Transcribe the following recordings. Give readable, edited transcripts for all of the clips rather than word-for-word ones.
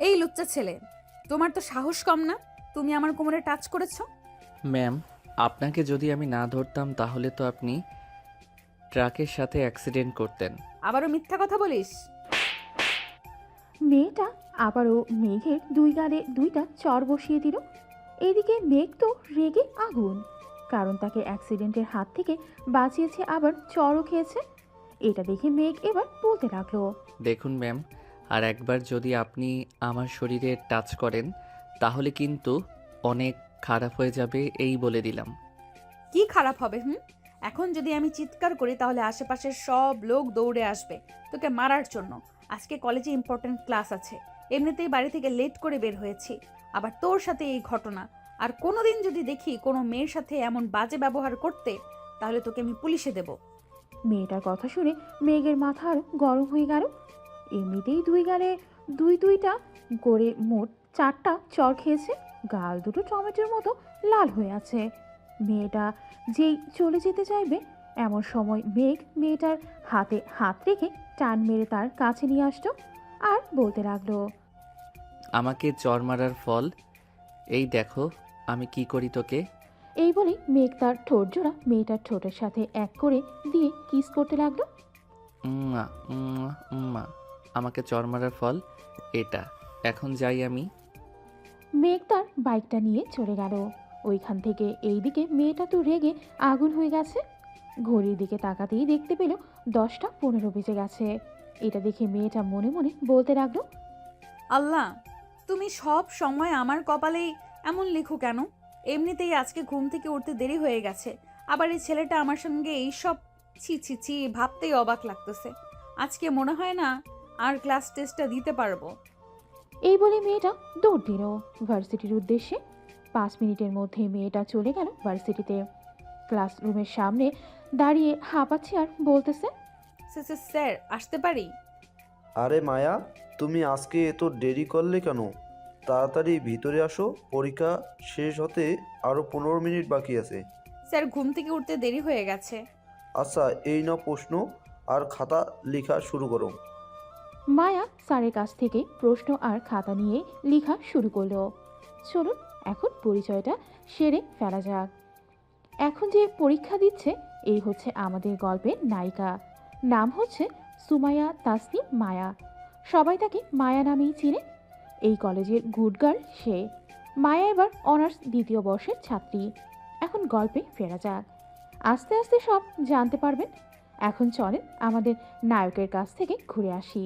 এই লুচ্চা ছেলে, তোমার তো সাহস কম না? তুমি আমার কোমরে টাচ করেছো। ম্যাম, আপনাকে যদি আমি না ধরতাম তাহলে তো আপনি ট্রাকের সাথে অ্যাক্সিডেন্ট করতেন। আবারও মিথ্যা কথা বলিস। মেয়েটা আবারও মেঘের দুই গালে দুইটা চর বসিয়ে দিল। এদিকে মেঘ তো রেগে আগুন, কারণ তাকে অ্যাক্সিডেন্টের হাত থেকে বাঁচিয়েছে, আবার চরও খেয়েছে। এটা দেখে মেঘ এবার বলতে লাগলো, দেখুন ম্যাম, আর একবার যদি আপনি আমার শরীরে টাচ করেন তাহলে কিন্তু অনেক খারাপ হয়ে যাবে, এই বলে দিলাম। কি খারাপ হবে? এখন যদি আমি চিৎকার করি তাহলে আশেপাশের সব লোক দৌড়ে আসবে তোকে মারার জন্য। আজকে কলেজে ইম্পর্ট্যান্ট ক্লাস আছে, এমনিতেই বাড়ি থেকে লেট করে বের হয়েছি, আবার তোর সাথে এই ঘটনা। আর কোনোদিন যদি দেখি কোনো মেয়ের সাথে এমন বাজে ব্যবহার করতে, তাহলে তোকে আমি পুলিশে দেব। মেয়েটার কথা শুনে মেঘের মাথা আরো গরম হয়ে গেল। এমনিতেই দুই গালে দুইটা করে মোট চারটা চর খেয়েছে, গাল দুটো টমেটোর মতো লাল হয়ে আছে। মেয়েটা যেই চলে যেতে চাইবে, এমন সময় মেঘ মেয়েটার হাতে হাত রেখে টান মেরে তার কাছে নিয়ে আসতো আর বলতে লাগলো, আমাকে চর মারার ফল এই দেখো, আমি কি করি তোকে। এই বলে মেঘ তার ঠোঁট জোড়া মেয়েটার ঠোঁটের সাথে এক করে দিয়ে কিস করতে লাগলো। উম্মা উম্মা উম্মা, আমাকে চর মারার ফল এটা। এখন যাই আমি। মেঘ তার বাইকটা নিয়ে চলে গেল। ওইখান থেকে এইদিকে মেয়েটা তো রেগে আগুন হয়ে গেছে। ঘড়ির দিকে তাকাতেই দেখতে পেল 10টা 15 বেজে গেছে। এটা দেখে মেয়েটা মনে মনে বলতে লাগলো, আল্লাহ, তুমি সব সময় আমার কপালেই এমন লিখো কেন? এমনিতেই আজকে ঘুম থেকে উঠতে দেরি হয়ে গেছে, আবার এই ছেলেটা আমার সঙ্গে এইসব। ছি ছি ছি, ভাবতেই অবাক লাগতেছে। আজকে মনে হয় না আর ক্লাস টেস্টটা দিতে পারবো। এই বলে মেয়েটা দৌড় দিল ভার্সিটির উদ্দেশ্যে। 5 মিনিটের মধ্যে মেয়েটা চলে গেল ভার্সিটিতে। ক্লাসরুমের সামনে দাঁড়িয়ে হাঁপাচ্ছে আর বলতেছে, স্যার, আসতে পারি? আরে মায়া, তুমি আজকে এত দেরি করলে কেন? তাড়াতাড়ি ভিতরে আসো, পরীক্ষা শেষ হতে আরও 15 মিনিট বাকি আছে। স্যার, ঘুম থেকে উঠতে দেরি হয়ে গেছে। আচ্ছা, এই নাও প্রশ্ন আর খাতা লেখা শুরু করো। মায়া স্যারের কাছ থেকে প্রশ্ন আর খাতা নিয়ে লেখা শুরু করলো। চলুন এখন পরিচয়টা সেরে ফেলা যাক। এখন যে পরীক্ষা দিচ্ছে, এই হচ্ছে আমাদের গল্পের নায়িকা। নাম হচ্ছে সুমাইয়া তাসনিম মায়া। সবাই তাকে মায়া নামেই চিনে। এই কলেজের গুড গার্ল সে। মায়া এবার অনার্স 2য় বর্ষের ছাত্রী। এখন গল্পে ফেরা যাক, আস্তে আস্তে সব জানতে পারবেন। এখন চলেন আমাদের নায়কের কাছ থেকে ঘুরে আসি।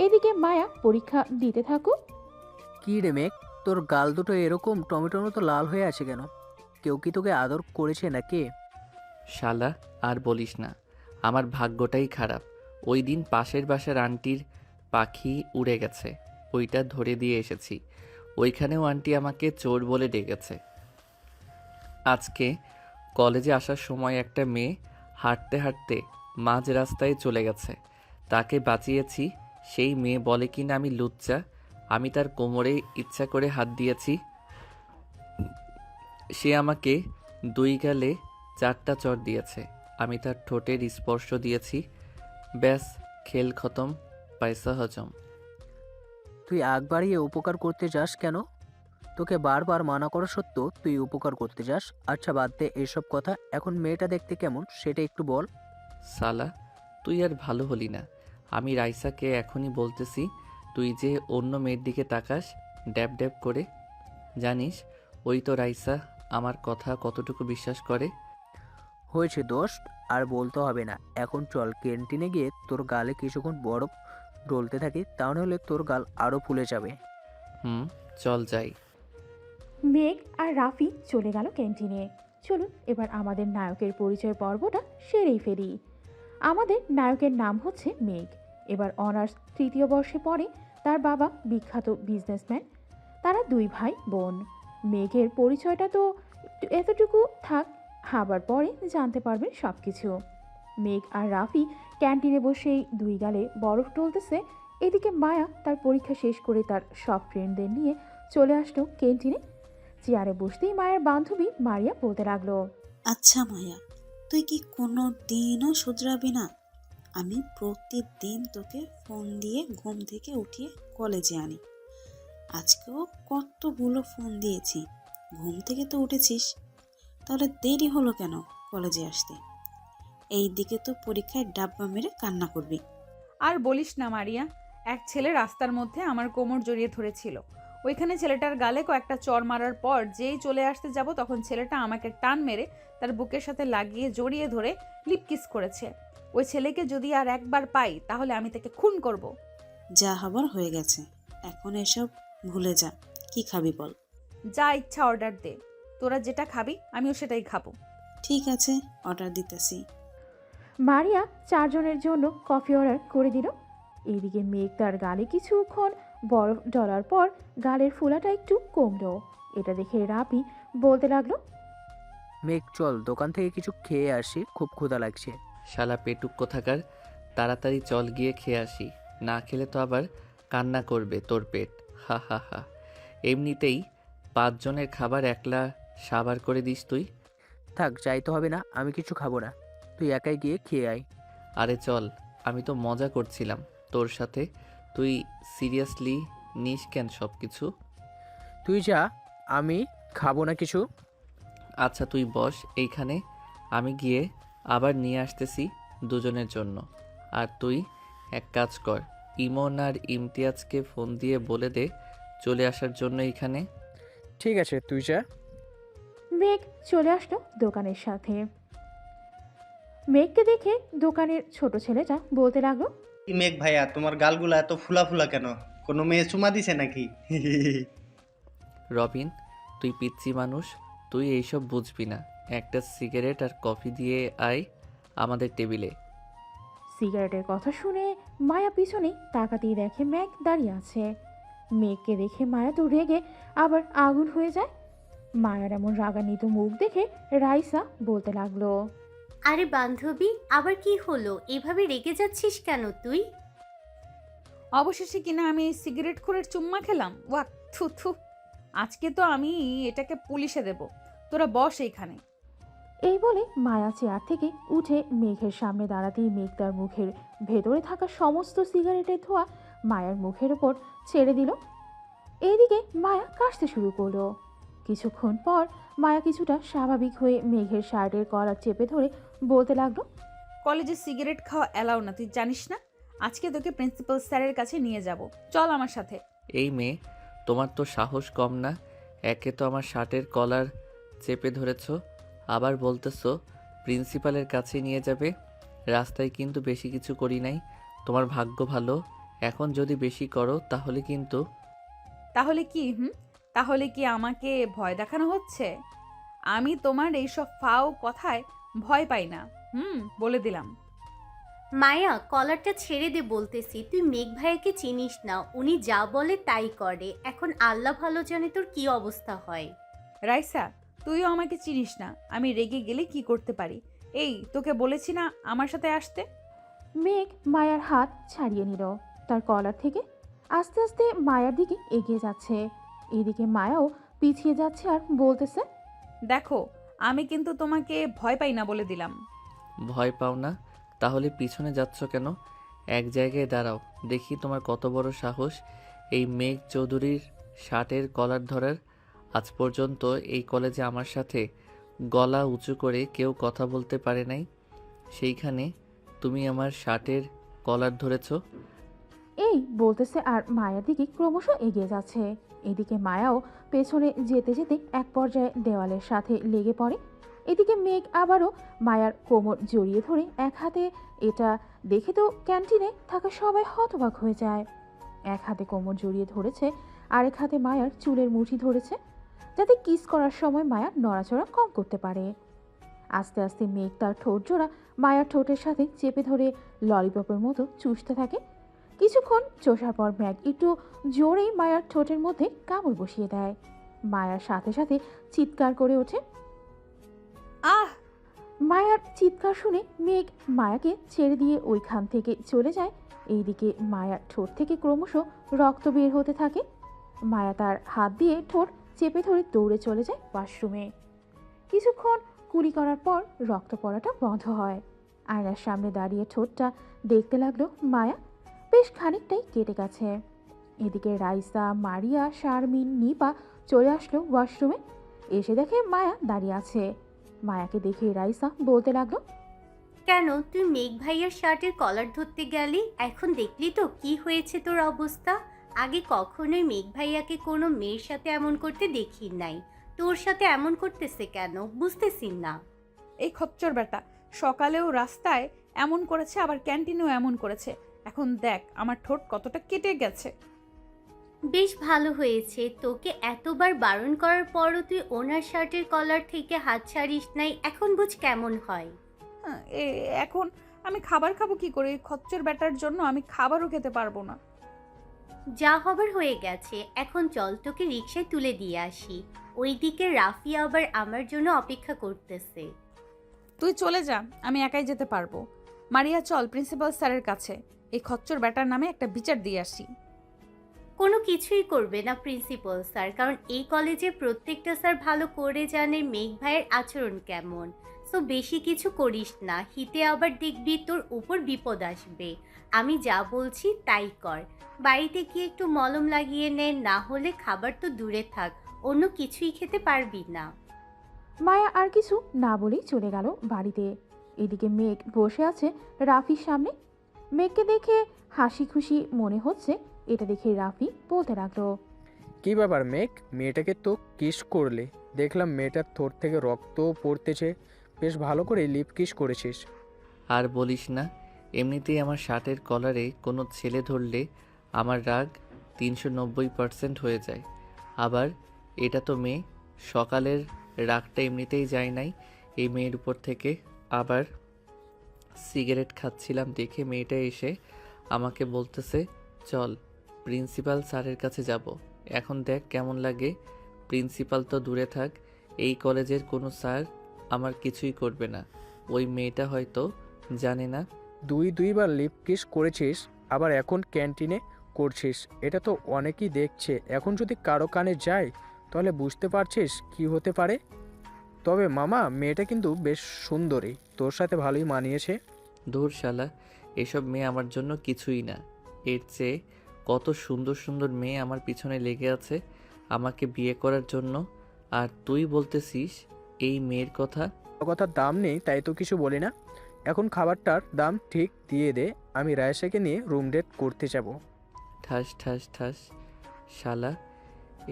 এদিকে মায়া পরীক্ষা দিতে থাকুক। কি রে মেঘ, তোর গাল দুটো এরকম টমেটোর মতো লাল হয়ে আছে কেন? কেউ কি তোকে আদর করেছে নাকি? শালা, আর বলিস না, আমার ভাগ্যটাই খারাপ। ওই দিন পাশের বাসার আন্টির পাখি উড়ে গেছে, ওইটা ধরে দিয়ে এসেছি। ওইখানেও আন্টি আমাকে চোর বলে ডেকেছে। আজকে কলেজে আসার সময় একটা মেয়ে হাঁটতে হাঁটতে মাঝ রাস্তায় চলে গেছে, তাকে বাঁচিয়েছি। সেই মেয়ে বলে কিনা আমি লুচ্চা, আমি তার কোমরে ইচ্ছা করে হাত দিয়েছি। সে আমাকে দুই গালে চারটা চড় দিয়েছে, আমি তার ঠোঁটের স্পর্শ দিয়েছি। ব্যাস, খেল খতম, পয়সা হজম। তুই আগ বাড়িয়ে উপকার করতে যাস কেন? তোকে বারবার মানা করা সত্ত্বেও তুই উপকার করতে যাস। আচ্ছা বাদ দে এসব কথা, এখন মেয়েটা দেখতে কেমন সেটা একটু বল। সালা, তুই আর ভালো হলি না। আমি রাইসাকে এখনই বলতেছি, তুই যে অন্য মেয়ের দিকে তাকাস ড্যাব ড্যাব করে। জানিস ওই তো রাইসা আমার কথা কতটুকু বিশ্বাস করে। হয়েছে দোস্ত, আর বলতে হবে না। এখন চল ক্যান্টিনে গিয়ে তোর গালে কিছুক্ষণ বরফ ডলতে থাকি, তাহলে তোর গাল আরও ফুলে যাবে। হুম, চল যাই। মেঘ আর রাফি চলে গেল ক্যান্টিনে। চলুন এবার আমাদের নায়কের পরিচয় পর্বটা সেরেই ফেলি। আমাদের নায়কের নাম হচ্ছে মেঘ। এবার অনার্স 3য় বর্ষে পড়ে। তার বাবা বিখ্যাত বিজনেসম্যান। তারা দুই ভাই বোন। মেঘের পরিচয়টা তো এতটুকু থাক, আবার পরে জানতে পারবেন সব কিছু। মেঘ আর রাফি ক্যান্টিনে বসেই দুই গালে বরফ টলতেছে। এদিকে মায়া তার পরীক্ষা শেষ করে তার সব ফ্রেন্ডদের নিয়ে চলে আসলো ক্যান্টিনে। চেয়ারে বসতেই মায়ের বান্ধবী মারিয়া বলতে লাগলো, আচ্ছা মায়া, তুই কি কোনো দিনও শুধরাবি না? আমি প্রতিদিন তোকে ফোন দিয়ে ঘুম থেকে উঠিয়ে কলেজে আনি, আজকেও কতগুলো ফোন দিয়েছি, ঘুম থেকে তো উঠেছিস, তাহলে দেরি হলো কেন কলেজে আসতে? এই দিকে তো পরীক্ষায় ডাব্বা মেরে কান্না করবি। আর বলিস না মারিয়া, এক ছেলে রাস্তার মধ্যে আমার কোমর জড়িয়ে ধরেছিল। ওইখানে ছেলেটার গালে কয়েকটা চড় মারার পর যেই চলে আসতে যাব তখন ছেলেটা আমাকে টান মেরে তার বুকের সাথে লাগিয়ে জড়িয়ে ধরে লিপকিস করেছে। ওই ছেলেকে যদি আর একবার পাই তাহলে আমি তাকে খুন করব। যা হবার হয়ে গেছে, এখন এসব ভুলে যা। কি খাবি বল? যা ইচ্ছা অর্ডার দে, তোরা যেটা খাবি আমিও সেটাই খাবো। ঠিক আছে, অর্ডার দিতেছি। মারিয়া 4 জনের জন্য কফি অর্ডার করে দিল। এইদিকে মেঘ তার গালে কিছুক্ষণ বরফ ডলার পর গালের ফোলাটা একটু কমলো। এটা দেখে রাফি বলতে লাগলো, মেঘ চল দোকান থেকে কিছু খেয়ে আসি, খুব ক্ষুধা লাগছে। শালা পেটুক কোথাকার, তাড়াতাড়ি চল গিয়ে খেয়ে আসি, না খেলে তো আবার কান্না করবে তোর পেট। হা হা হা। এমনিতেই 5 জনের খাবার একলা সাবার করে দিস তুই। থাক, যাইতে হবে না, আমি কিছু খাবো না, তুই একাই গিয়ে খেয়ে আয়। আরে চল, আমি তো মজা করছিলাম তোর সাথে, তুই সিরিয়াসলি নিস কেন সব কিছু? তুই যা, আমি খাবো না কিছু। আচ্ছা তুই বস এইখানে, আমি গিয়ে আবার নিয়ে আসতেছি দুজনের জন্য। আর তুই এক কাজ কর, ইমন আর ইমতিয়াজকে ফোন দিয়ে বলে দে চলে আসার জন্য এইখানে। ঠিক আছে, তুই যা। মেঘ চলে আসলো দোকানের সাথে। মেঘকে দেখে দোকানের ছোট ছেলেটা বলতে লাগলো, কি মেঘ ভাইয়া, তোমার গালগুলা এত ফুলা ফুলা কেন? কোনো মেয়ে চুমা দিছে নাকি? রবিন, তুই পিচ্ছি মানুষ, তুই এইসব বুঝবি না। একটা সিগারেট আর কফি দিয়ে আয় আমাদের টেবিলে। সিগারেটের কথা শুনে মায়া পিছনে তাকাতেই দেখে মেঘ দাঁড়িয়ে আছে। মেঘকে দেখে মায়া তো রেগে আবার আগুন হয়ে যায়। মায়ার এমন রাগান্বিত মুখ দেখে রাইসা বলতে লাগলো, আরে বান্ধবী, আবার কি হলো? এভাবে রেগে যাচ্ছিস কেন তুই? অবশেষে কিনা আমি এই সিগারেট খোরের চুম্মা খেলাম। ওয়াক, থু থু। আজকে তো আমি এটাকে পুলিশে দেব। তোরা বস এইখানে। এই বলে মায়া চেয়ার থেকে উঠে মেঘের সামনে দাঁড়াতেই মেঘ তার মুখের ভেতরে থাকা সমস্ত সিগারেটের ধোঁয়া মায়ার মুখের ওপর ছেড়ে দিল। এইদিকে মায়া কাশতে শুরু করলো। কিছুক্ষণ পর মায়া কিছুটা স্বাভাবিক হয়ে মেঘের শার্টের কলার চেপে ধরে বলতে লাগলো, কলেজে সিগারেট খাওয়া অ্যালাউ না, তুই জানিস না? আজকে তোকে প্রিন্সিপাল স্যারের কাছে নিয়ে যাব। চল আমার সাথে। এই মেয়ে, তোমার তো সাহস কম না। একে তো আমার শার্টের কলার চেপে ধরেছো, আবার বলতেছো প্রিন্সিপালের কাছে নিয়ে যাবে। রাস্তায় কিন্তু বেশি কিছু করি নাই, তোমার ভাগ্য ভালো। এখন যদি বেশি করো তাহলে কিন্তু। তাহলে কি? তাহলে কি আমাকে ভয় দেখানো হচ্ছে? আমি তোমার এইসব ফাও কথায় ভয় পাই না। বলে দিলাম। মায়া, কলারটা ছেড়ে দে বলতেছি। তুই মেঘ ভাইয়াকে চিনিস না, উনি যা বলে তাই করে। এখন আল্লাহ ভালো জানে তোর কি অবস্থা হয়। রাইসা, তুইও আমাকে চিনিস না, আমি রেগে গেলে কি করতে পারি। এই তোকে বলেছি না আমার সাথে আসতে। মেঘ মায়ার হাত ছাড়িয়ে নিল তার কলার থেকে। আস্তে আস্তে মায়ার দিকে এগিয়ে যাচ্ছে। এদিকে মায়াও পিছিয়ে যাচ্ছে আর বলতেছে, দেখো, আমি কিন্তু তোমাকে ভয় পাই না বলে দিলাম। ভয় পাও না? তাহলে পিছনে যাচ্ছ কেন? এক জায়গায় দাঁড়াও, দেখি তোমার কত বড় সাহস এই মেঘ চৌধুরীর শার্টের কলার ধরার। আজ পর্যন্ত এই কলেজে আমার সাথে গলা উঁচু করে কেউ কথা বলতে পারে নাই, সেইখানে তুমি আমার শার্টের কলার ধরেছো। এই বলতেছে আর মায়ার দিকে ক্রমশ এগিয়ে যাচ্ছে। এদিকে মায়াও পেছনে যেতে যেতে এক পর্যায়ে দেওয়ালের সাথে লেগে পড়ে। এদিকে মেঘ আবারও মায়ার কোমর জড়িয়ে ধরে এক হাতে, এটা দেখে তো ক্যান্টিনে থাকা সবাই হতবাক হয়ে যায়। এক হাতে কোমর জড়িয়ে ধরেছে, আরেক হাতে মায়ার চুলের মুঠি ধরেছে, যাতে কিস করার সময় মায়া নড়াচড়া কম করতে পারে। আস্তে আস্তে মেঘ তার ঠোঁট জোড়া মায়ার ঠোঁটের সাথে চেপে ধরে ললিপপের মতো চুষতে থাকে। কিছুক্ষণ চষার পর মেঘ একটু জোরেই মায়ার ঠোঁটের মধ্যে কামড় বসিয়ে দেয়। মায়ার সাথে সাথে চিৎকার করে ওঠে। আহ! মায়ার চিৎকার শুনে মেঘ মায়াকে ছেড়ে দিয়ে ওইখান থেকে চলে যায়। এইদিকে মায়ার ঠোঁট থেকে ক্রমশ রক্ত বের হতে থাকে। মায়া তার হাত দিয়ে ঠোঁট চেপে ধরে দৌড়ে চলে যায় ওয়াশরুমে। কিছুক্ষণ কুলি করার পর রক্ত পড়াটা বন্ধ হয়। আয়নার সামনে দাঁড়িয়ে ঠোঁটটা দেখতে লাগলো মায়া। বেশ খানিকটাই কেটে গেছে। এদিকে রাইসা, মারিয়া, শারমিন, নিপা চলে আসলো ওয়াশরুমে। এসে দেখে মায়া দাঁড়িয়ে আছে। মায়াকে দেখে রাইসা বলতে লাগলো, কেন তুই মেঘ ভাইয়ার শার্টের কলার ধরতে গেলি? এখন দেখলি তো কি হয়েছে তোর অবস্থা। আগে কখনোই মেঘ ভাইয়াকে কোনো মেয়ের সাথে এমন করতে দেখি নাই, তোর সাথে এমন করতেছে কেন বুঝতেছি না। এই খচ্চর বেটা সকালেও রাস্তায় এমন করেছে, আবার ক্যান্টিনেও এমন করেছে। এখন দেখ আমার ঠোঁট কতটা কেটে গেছে। বেশ ভালো হয়েছে, তোকে এতবার বারণ করার পরও তুই ওনার শার্টের কলার থেকে হাত ছাড়িস নাই। এখন বুঝ কেমন হয়। হ্যাঁ, এখন আমি খাবার খাবো কি করে? এই খচ্চর বেটার জন্য আমি খাবারও খেতে পারবো না। যা হবার হয়ে গেছে, এখন চল তোকে রিকশায় তুলে দিয়ে আসি। ওইদিকে রাফি আবার আমার জন্য অপেক্ষা করতেছে। তুই চলে যা, আমি একাই যেতে পারবো। মারিয়া চল প্রিন্সিপাল স্যারের কাছে, এই খচ্চর বেটার নামে একটা বিচার দিয়ে আসি। কোনো কিছুই করবে না প্রিন্সিপাল স্যার, কারণ এই কলেজে প্রত্যেকটা স্যার ভালো করে জানে মেঘ ভাইয়ের আচরণ কেমন। সো বেশি কিছু করিস না, হিতে আবার দেখবি তোর উপর বিপদ আসবে। আমি যা বলছি তাই কর। বাড়িতে গিয়ে একটু মলম লাগিয়ে নে, না হলে খাবার তো দূরে থাক, অন্য কিছুই খেতে পারবি না। মায়া আর কিছু না বলেই চলে গেল বাড়িতে। এদিকে মেঘ বসে আছে রাফির সামনে। মেঘকে দেখে হাসি খুশি মনে হচ্ছে। এটা দেখে রাফি বলতে লাগলো, কি ব্যাপার মেঘ, মেয়েটাকে তো কিস করলে? দেখলাম মেয়েটার ঠোঁট থেকে রক্ত পড়তেছে, বেশ ভালো করে লিপ কিস করেছিস। আর বলিস না, এমনিতেই আমার শার্টের কলারে কোনো ছেলে ধরলে আমার রাগ 390% হয়ে যায়। আবার এটা তো মেয়ে, সকালের রাগটা এমনিতেই যায় নাই এই মেয়ের উপর থেকে। আবার সিগারেট খাচ্ছিলাম দেখে মেয়েটা এসে আমাকে বলতেছে চল প্রিন্সিপাল স্যারের কাছে যাব। এখন দেখ কেমন লাগে। প্রিন্সিপাল তো দূরে থাক, এই কলেজের কোনো স্যার আমার কিছুই করবে না। ওই মেয়েটা হয়তো জানে না। দুইবার লিপ কিস করেছিস, আবার এখন ক্যান্টিনে করছিস, এটা তো অনেকেই দেখছে। এখন যদি কারো কানে যায় তাহলে বুঝতে পারছিস কি হতে পারে। তবে মামা, মেয়েটা কিন্তু বেশ সুন্দরী, তোর সাথে ভালোই মানিয়েছে। ধুর শালা, এসব মেয়ে আমার জন্য কিছুই না। এর চেয়ে কত সুন্দর সুন্দর মেয়ে আমার পিছনে লেগে আছে আমাকে বিয়ে করার জন্য। আর তুই বলতেছিস এই মেয়ের কথা? কথার দাম নেই তাই তো কিছু বলি না। এখন খাবারটার দাম ঠিক দিয়ে দে, আমি রায়সাকে নিয়ে রুম ডেট করতে যাব। ঠাস ঠাস ঠাস শালা,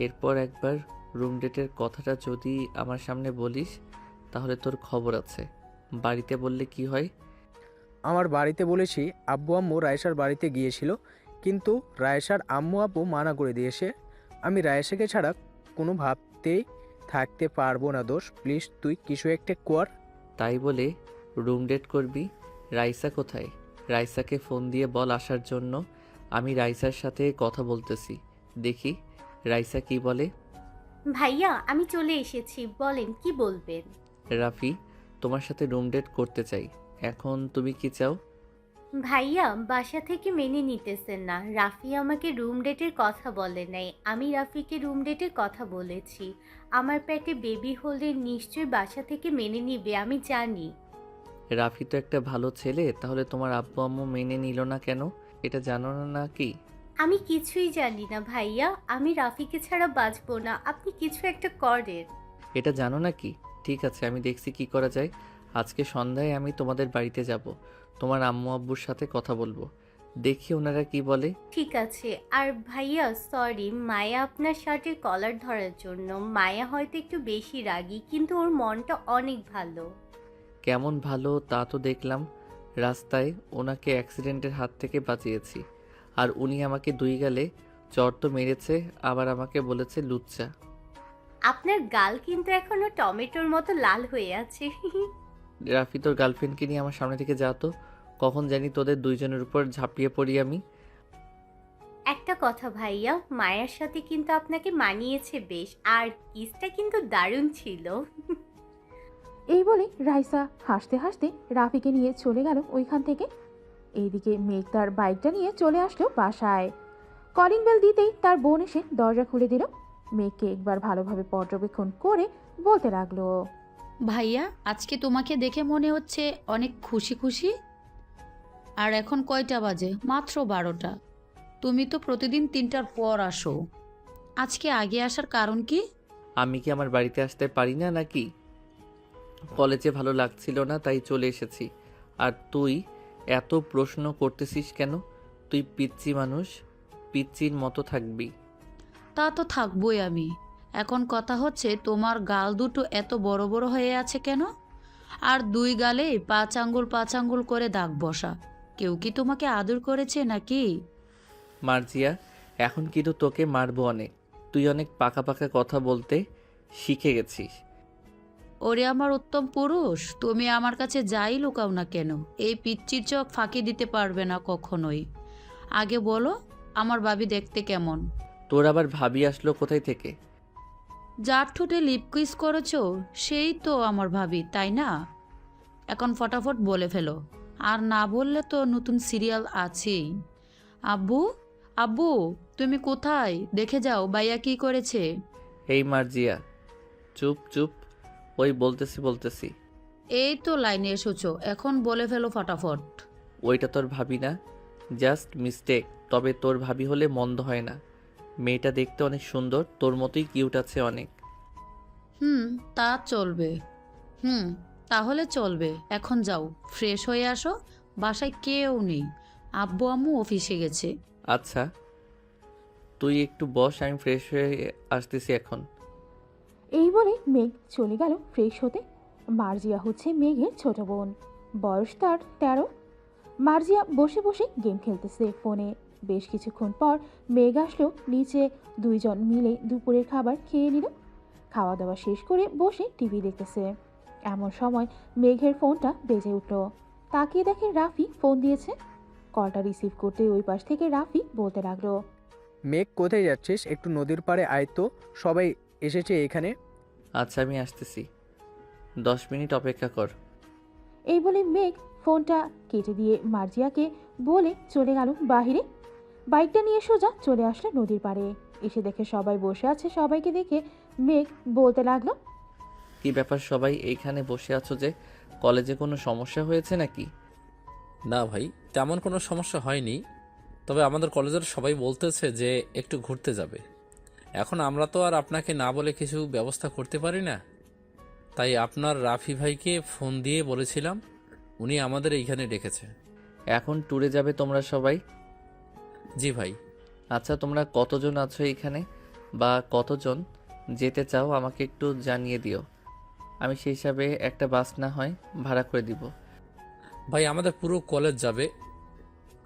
এরপর একবার রুম ডেটের কথাটা যদি আমার সামনে বলিস তাহলে তোর খবর আছে। বাড়িতে বললে কি হয়? আমার বাড়িতে বলেছি, আব্বু আম্মু রায়সার বাড়িতে গিয়েছিল, কিন্তু রায়সার আম্মু আব্বু মানা করে দিয়েছে। আমি রায়সাকে ছাড়া কোনো ভাবতেই থাকতে পারবো না। দোষ, প্লিজ তুই কিছু একটা কর। তাই বলে রুম ডেট করবি? রাইসা কোথায়? রাইসাকে ফোন দিয়ে বল আসার জন্য। আমি রাইসার সাথে কথা বলতেছি, দেখি রাইসা কি বলে। ভাইয়া আমি চলে এসেছি, বলেন কি বলবেন। রাফি তোমার সাথে রুম ডেট করতে চাই, এখন তুমি কি চাও? ভাইয়া বাসা থেকে মেনে নিতেছেন না। রাফি আমাকে রুম ডেটের কথা বলে নাই, আমি রাফিকে রুম ডেটের কথা বলেছি। আমার পেটে বেবি হলে নিশ্চয়ই বাসা থেকে মেনে নিবে, আমি জানি। রাফি তো একটা ভালো ছেলে, তাহলে তোমার আব্বু আম্মু মেনে নিল না কেন? এটা জানো না নাকি? আমি কিছুই জানি না ভাইয়া, আমি রাফিকে ছাড়া বাঁচবো না, আপনি কিছু একটা করেন। এটা জানো নাকি? ঠিক আছে, আমি দেখছি কি করা যায়। আজকে সন্ধ্যায় আমি তোমাদের বাড়িতে যাব, তোমার আম্মু আব্বুর সাথে কথা বলবো, দেখি ওনারা কি বলে। ঠিক আছে। আর ভাইয়া সরি, মায়া আপনার শার্টের কলার ধরার জন্য। মায়া হয়তো একটু বেশি রাগী, কিন্তু ওর মনটা অনেক ভালো। কেমন ভালো তা তো দেখলাম, রাস্তায় ওনাকে অ্যাক্সিডেন্টের হাত থেকে বাঁচিয়েছি, আর উনি আমাকে দুই গালে চড় তো মেরেছে, আবার আমাকে বলেছে লুচ্চা। আপনার গাল কিন্তু এখনো টমেটোর মতো লাল হয়ে আছে। রাফি তোর গার্লফ্রেন্ডকে নিয়ে আমার সামনে থেকে যা তো, কখন জানি তোদের দুইজনের উপর ঝাঁপিয়ে পড়ি আমি। একটা কথা ভাইয়া, মায়ার সাথে কিন্তু আপনাকে মানিয়েছে বেশ, আর কিসটা কিন্তু দারুণ ছিল। এই বলে রাইসা হাসতে হাসতে রাফিকে নিয়ে চলে গেল ওইখান থেকে। এইদিকে মেঘ তার বাইকটা নিয়ে চলে আসলো বাসায়। কলিং বেল দিতেই তার বোন এসে দরজা খুলে দিল। মেঘকে একবার ভালোভাবে পর্যবেক্ষণ করে বলতে লাগলো, ভাইয়া আজকে তোমাকে দেখে মনে হচ্ছে অনেক খুশি খুশি। আর এখন কয়টা বাজে? মাত্র 12টা। তুমি তো প্রতিদিন 3টার পর আসো, আজকে আগে আসার কারণ কি? আমি কি আমার বাড়িতে আসতে পারি না নাকি? কলেজে ভালো লাগছিল না তাই চলে এসেছি। আর তুই এত প্রশ্ন করতেছিস কেন? তুই পিচ্চি মানুষ, পিচ্চির মতো থাকবি। তা তো থাকবই আমি। এখন কথা হচ্ছে তোমার গাল দুটো এত বড় বড় হয়ে আছে কেন? আর 2 গালে 5 আঙ্গুল করে দাগ বসা। কেউ কি তোমাকে আদর করেছে নাকি? মার্জিয়া, এখন কিন্তু তোকে মারবো অনেক। তুই অনেক পাকা পাকা কথা বলতে শিখে গেছিস। ওরে আমার উত্তম পুরুষ, তুমি আমার কাছে যাই লুকাও না কেন, এই পিচ্চির চোখ ফাঁকি দিতে পারবে না কখনোই। আগে বলো, আমার ভাবি দেখতে কেমন? তোর আবার ভাবি আসলো কোথায় থেকে? যার ঠোঁটে লিপ কিস করেছো সেই তো আমার ভাবি, তাই না? এখন ফটাফট বলে ফেলো, আর না বললে তো নতুন সিরিয়াল আছেই। আব্বু, আব্বু, তুমি কোথায়? দেখে যাও ভাইয়া কি করেছে। এই মার্জিয়া, চুপ চুপ, ওই বলতেছি। এই তো লাইনে এসেছো, এখন বলে ফেলো ফটাফট। ওইটা তোর ভাবি না, জাস্ট মিস্টেক। তবে তোর ভাবি হলে মন্দ হয় না। মেয়েটা দেখতে অনেক সুন্দর, তোর মতোই কিউট আছে অনেক। তা চলবে। তাহলে চলবে। এখন যাও, ফ্রেশ হয়ে আসো। বাসায় কেউ নেই, আব্বু আম্মু অফিসে গেছে। আচ্ছা, তুই একটু বস, আমি ফ্রেশ হয়ে আসতেছি এখন। এই বলে মেঘ চলে গেল ফ্রেশ হতে। মার্জিয়া হচ্ছে মেঘের ছোট বোন, বয়স তার 13। মার্জিয়া বসে বসে গেম খেলতেছে ফোনে। বেশ কিছুক্ষণ পর মেঘ আসলো নিচে। দুইজন মিলে দুপুরের খাবার খেয়ে নিল। খাওয়া দাওয়া শেষ করে বসে টিভি দেখতেছে। এমন সময় মেঘের ফোনটা বেজে উঠল। তাকিয়ে দেখে রাফি ফোন দিয়েছে। কলটা রিসিভ করতে ওই পাশ থেকে রাফি বলতে লাগলো, মেঘ কোথায় যাচ্ছিস? একটু নদীর পাড়ে আয় তো, সবাই এসেছে এখানে। আচ্ছা, আমি আসতেছি, 10 মিনিট অপেক্ষা কর। এই বলে মেঘ ফোনটা কেটে দিয়ে মার্জিয়াকে বলে চলে গেল বাহিরে। বাইকটা নিয়ে সোজা চলে আসলো নদীর পাড়ে। এসে দেখে সবাই বসে আছে। সবাইকে দেখে মেঘ বলতে লাগলো, কি ব্যাপার, সবাই এইখানে বসে আছো যে? কলেজে কোনো সমস্যা হয়েছে নাকি? না ভাই, তেমন কোনো সমস্যা হয়নি। তবে আমাদের কলেজের সবাই বলতেছে যে একটু ঘুরতে যাবে। এখন আমরা তো আর আপনাকে না বলে কিছু ব্যবস্থা করতে পারি না। তাই আপনার রাফি ভাইকে ফোন দিয়ে বলেছিলাম, উনি আমাদের এইখানে ডেকেছে। এখন ট্যুরে যাবে তোমরা সবাই? জি ভাই। আচ্ছা, তোমরা কতজন আছো এখানে, বা কতজন যেতে চাও আমাকে একটু জানিয়ে দিও। আমি সেই হিসাবে একটা বাস না হয় ভাড়া করে দিব। ভাই, আমাদের পুরো কলেজ যাবে।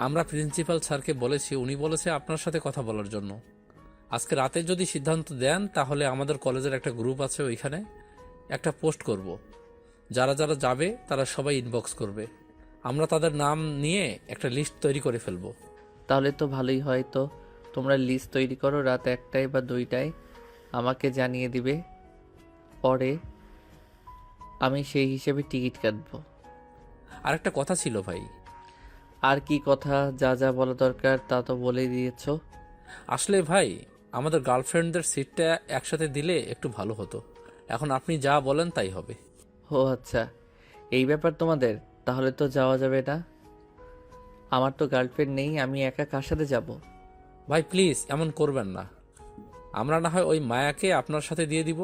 আমরা প্রিন্সিপাল স্যারকে বলেছি, উনি বলেছে আপনার সাথে কথা বলার জন্য। আজকে রাতে যদি সিদ্ধান্ত দেন তাহলে আমাদের কলেজের একটা গ্রুপ আছে, ওইখানে একটা পোস্ট করব। যারা যারা যাবে তারা সবাই ইনবক্স করবে। আমরা তাদের নাম নিয়ে একটা লিস্ট তৈরি করে ফেলবো। তাহলে তো ভালোই হয়। তো তোমরা লিস্ট তৈরি করো, রাত 1টায় বা 2টায় আমাকে জানিয়ে দিবে। পরে আমি সেই হিসেবে টিকিট কাটবো। আর একটা কথা ছিল ভাই। আর কি কথা? যা যা বলা দরকার তা তো বলেই দিয়েছো। আসলে ভাই, আমাদের গার্লফ্রেন্ডদের সিটটা একসাথে দিলে একটু ভালো হতো। এখন আপনি যা বলেন তাই হবে। ও আচ্ছা, এই ব্যাপার তোমাদের। তাহলে তো যাওয়া যাবে না। আমার তো গার্লফ্রেন্ড নেই, আমি একা কার সাথে যাব? ভাই প্লিজ এমন করবেন না। আমরা না হয় ওই মায়াকে আপনার সাথে দিয়ে দিব।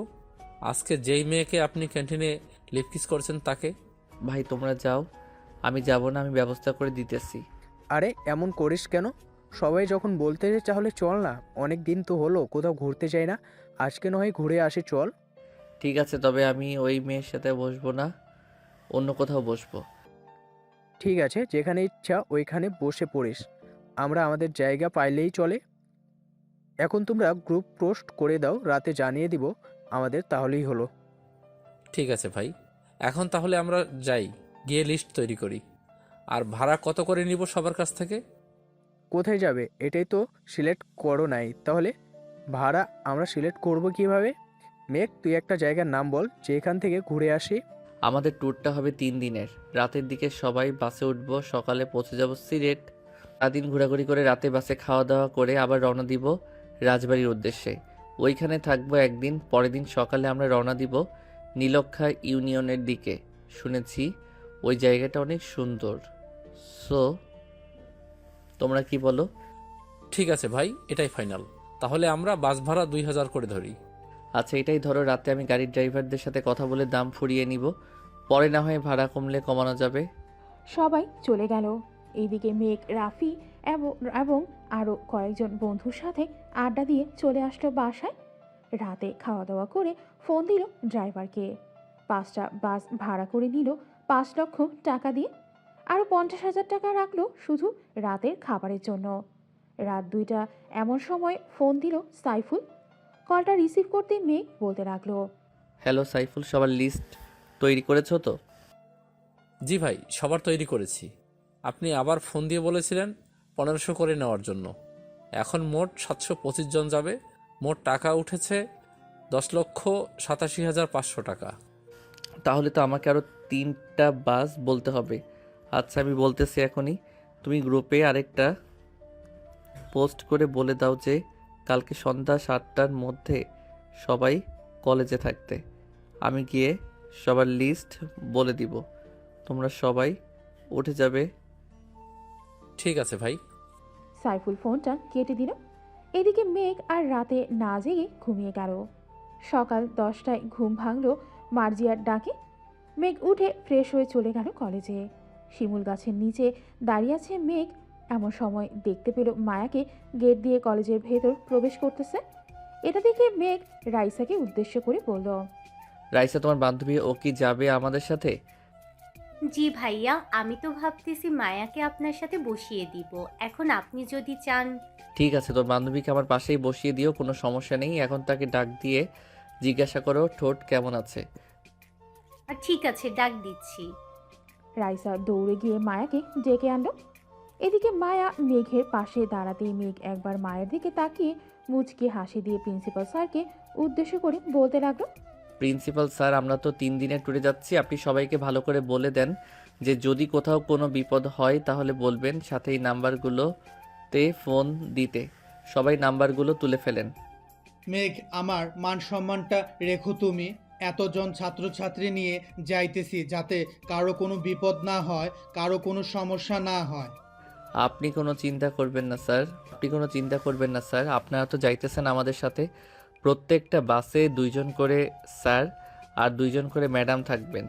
আজকে যেই মেয়েকে আপনি ক্যান্টিনে লিপকিস করছেন তাকে। ভাই তোমরা যাও, আমি যাব না, আমি ব্যবস্থা করে দিতেছি। আরে এমন করিস কেন? সবাই যখন বলতেছে তাহলে চল না। অনেক দিন তো হলো কোথাও ঘুরতে যাই না, আজকে নয় ঘুরে আসি চল। ঠিক আছে, তবে আমি ওই মেয়ের সাথে বসবো না, অন্য কোথাও বসবো। ঠিক আছে, যেখানে ইচ্ছা ওইখানে বসে পড়িস, আমরা আমাদের জায়গা পাইলেই চলে। এখন তোমরা গ্রুপ পোস্ট করে দাও, রাতে জানিয়ে দিব আমাদের, তাহলেই হলো। ঠিক আছে ভাই, এখন তাহলে আমরা যাই, গিয়ে লিস্ট তৈরি করি। আর ভাড়া কত করে নিব সবার কাছ থেকে? কোথায় যাবে এটাই তো সিলেক্ট করো নাই, তাহলে ভাড়া আমরা সিলেক্ট করব কিভাবে? মেঘ, তুই একটা জায়গার নাম বল যেখান থেকে ঘুরে আসি। আমাদের ট্যুরটা হবে 3 দিনের। রাতের দিকে সবাই বাসে উঠবো, সকালে পৌঁছে যাব সিলেট। সারাদিন ঘোরাঘুরি করে রাতে বাসে খাওয়া দাওয়া করে আবার রওনা দিব রাজবাড়ির উদ্দেশ্যে। ওইখানে থাকবো একদিন। পরের দিন সকালে আমরা রওনা দিব নীলক্ষা ইউনিয়নের দিকে। শুনেছি ওই জায়গাটা অনেক সুন্দর। সো তোমরা কি বলো? ঠিক আছে ভাই, এটাই ফাইনাল। তাহলে আমরা বাস ভাড়া 2000 করে ধরি। আচ্ছা এটাই ধরো, রাতে আমি গাড়ির ড্রাইভারদের সাথে কথা বলে দাম ফুরিয়ে নিব, পরে না হয় ভাড়া কমলে কমানো যাবে। সবাই চলে গেল। এইদিকে মেঘ, রাফি এবং আরও কয়েকজন বন্ধুর সাথে আড্ডা দিয়ে চলে আসলো বাসায়। রাতে খাওয়া দাওয়া করে ফোন দিল ড্রাইভারকে। 5টা বাস ভাড়া করে নিল 5 লক্ষ টাকা দিয়ে। আরও 50,000 টাকা রাখলো শুধু রাতের খাবারের জন্য। রাত 2টা এমন সময় ফোন দিল সাইফুল। কলটা রিসিভ করতে মেঘ বলতে লাগলো, হ্যালো সাইফুল, সবার লিস্ট তৈরি করেছো তো? জি ভাই, সবার তৈরি করেছি। আপনি আবার ফোন দিয়ে বলেছিলেন 1500 করে নেওয়ার জন্য। এখন মোট 725 জন যাবে। মোট টাকা উঠেছে 10,87,500 টাকা। তাহলে তো আমাকে আরও 3টা বাস বলতে হবে। আচ্ছা আমি বলতেছি এখনই। তুমি গ্রুপে আরেকটা পোস্ট করে বলে দাও যে কালকে সন্ধ্যা 7টার মধ্যে সবাই কলেজে থাকতে। আমি গিয়ে সবার লিস্ট বলে দিব, তোমরা সবাই উঠে যাবে। ঠিক আছে ভাই। সাইফুল ফোনটা কেটে দিল। এদিকে মেঘ আর রাতে না জেগে ঘুমিয়ে গেল। সকাল 10টায় ঘুম ভাঙল মার্জিয়ার ডাকে। মেঘ উঠে ফ্রেশ হয়ে চলে গেল কলেজে। শিমুল গাছের নিচে দাঁড়িয়ে আছে মেঘ। এমন সময় দেখতে পেল মায়াকে গেট দিয়ে কলেজের ভেতর প্রবেশ করতেছে। এটা দেখে মেঘ রাইসাকে উদ্দেশ্য করে বলল, রাইসা তোমার বান্ধবী, ও কি যাবে আমাদের সাথে? জি ভাইয়া, আমি তো ভাবতেছি মায়াকে আপনার সাথে বসিয়ে দিব। এখন আপনি যদি চান। ঠিক আছে, তোর বান্ধবীকে আমার পাশেই বসিয়ে দিও, কোনো সমস্যা নেই। এখন তাকে ডাক দিয়ে জিজ্ঞাসা করো ঠোঁট কেমন আছে। আর ঠিক আছে, ডাক দিচ্ছি। রাইসা দৌড়ে গিয়ে মায়াকে ডেকে আনলো। এদিকে মায়া মেঘের পাশে দাঁড়াতেই মেঘ একবার মায়ের দিকে তাকিয়ে মুচকি হাসি দিয়ে প্রিন্সিপাল স্যারকে উদ্দেশ্য করে বলতে লাগলো, প্রিন্সিপাল স্যার, আমরা তো 3 দিনের ট্যুরে যাচ্ছি। আপনি সবাইকে ভালো করে বলে দেন যে যদি কোথাও কোনো বিপদ হয় তাহলে বলবেন, সাথে এই নাম্বারগুলোতে ফোন দিতে। সবাই নাম্বারগুলো তুলে ফেলেন। মেঘ, আমার মান সম্মানটা রেখো তুমি। এতজন ছাত্রছাত্রী নিয়ে যাইতেছি, যাতে কারো কোনো বিপদ না হয়, কারো কোনো সমস্যা না হয়। আপনি কোনো চিন্তা করবেন না স্যার, আপনারা তো যাইতেছেন আমাদের সাথে। প্রত্যেকটা বাসে 2 জন করে স্যার আর 2 জন করে ম্যাডাম থাকবেন।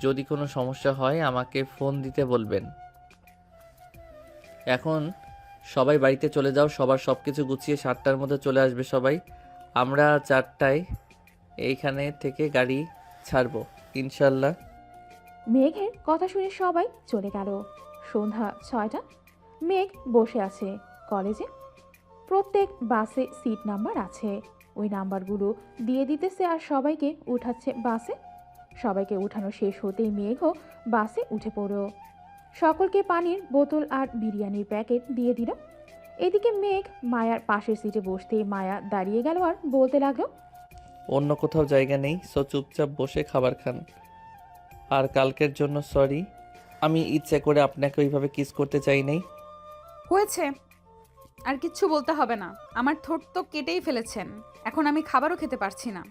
যদি কোনো সমস্যা হয় আমাকে ফোন দিতে বলবেন। এখন সবাই বাড়িতে চলে যাও, সবার সব কিছু গুছিয়ে 7টার মধ্যে চলে আসবে সবাই। আমরা 4টায় এইখানে থেকে গাড়ি ছাড়বো ইনশাল্লাহ। মেঘের কথা শুনে সবাই চলে গেল। সন্ধ্যা 6টা। মেঘ বসে আছে কলেজে। প্রত্যেক বাসে সিট নাম্বার আছে। ওই নাম্বারগুলো দিয়ে দিতেছে আর সবাইকে উঠাচ্ছে বাসে। সবাইকে উঠানো শেষ হতেই মেঘও বাসে উঠে পড়ল। সকলকে পানির বোতল আর বিরিয়ানির প্যাকেট দিয়ে দিল। এদিকে মেঘ মায়ার পাশের সিটে বসতেই মায়া দাঁড়িয়ে গেল আর বলতে লাগলো, অন্য কোথাও জায়গা নেই, সো চুপচাপ বসে খাবার খান। আর কালকের জন্য সরি, আমি ইচ্ছে করে আপনাকে ওইভাবে কিস করতে চাই নাই। হয়েছে, আর কিচ্ছু বলতে হবে না। আমার ঠোঁট তো কেটেই ফেলেছেন, এখন আমি খাবারও খেতে পারছি না।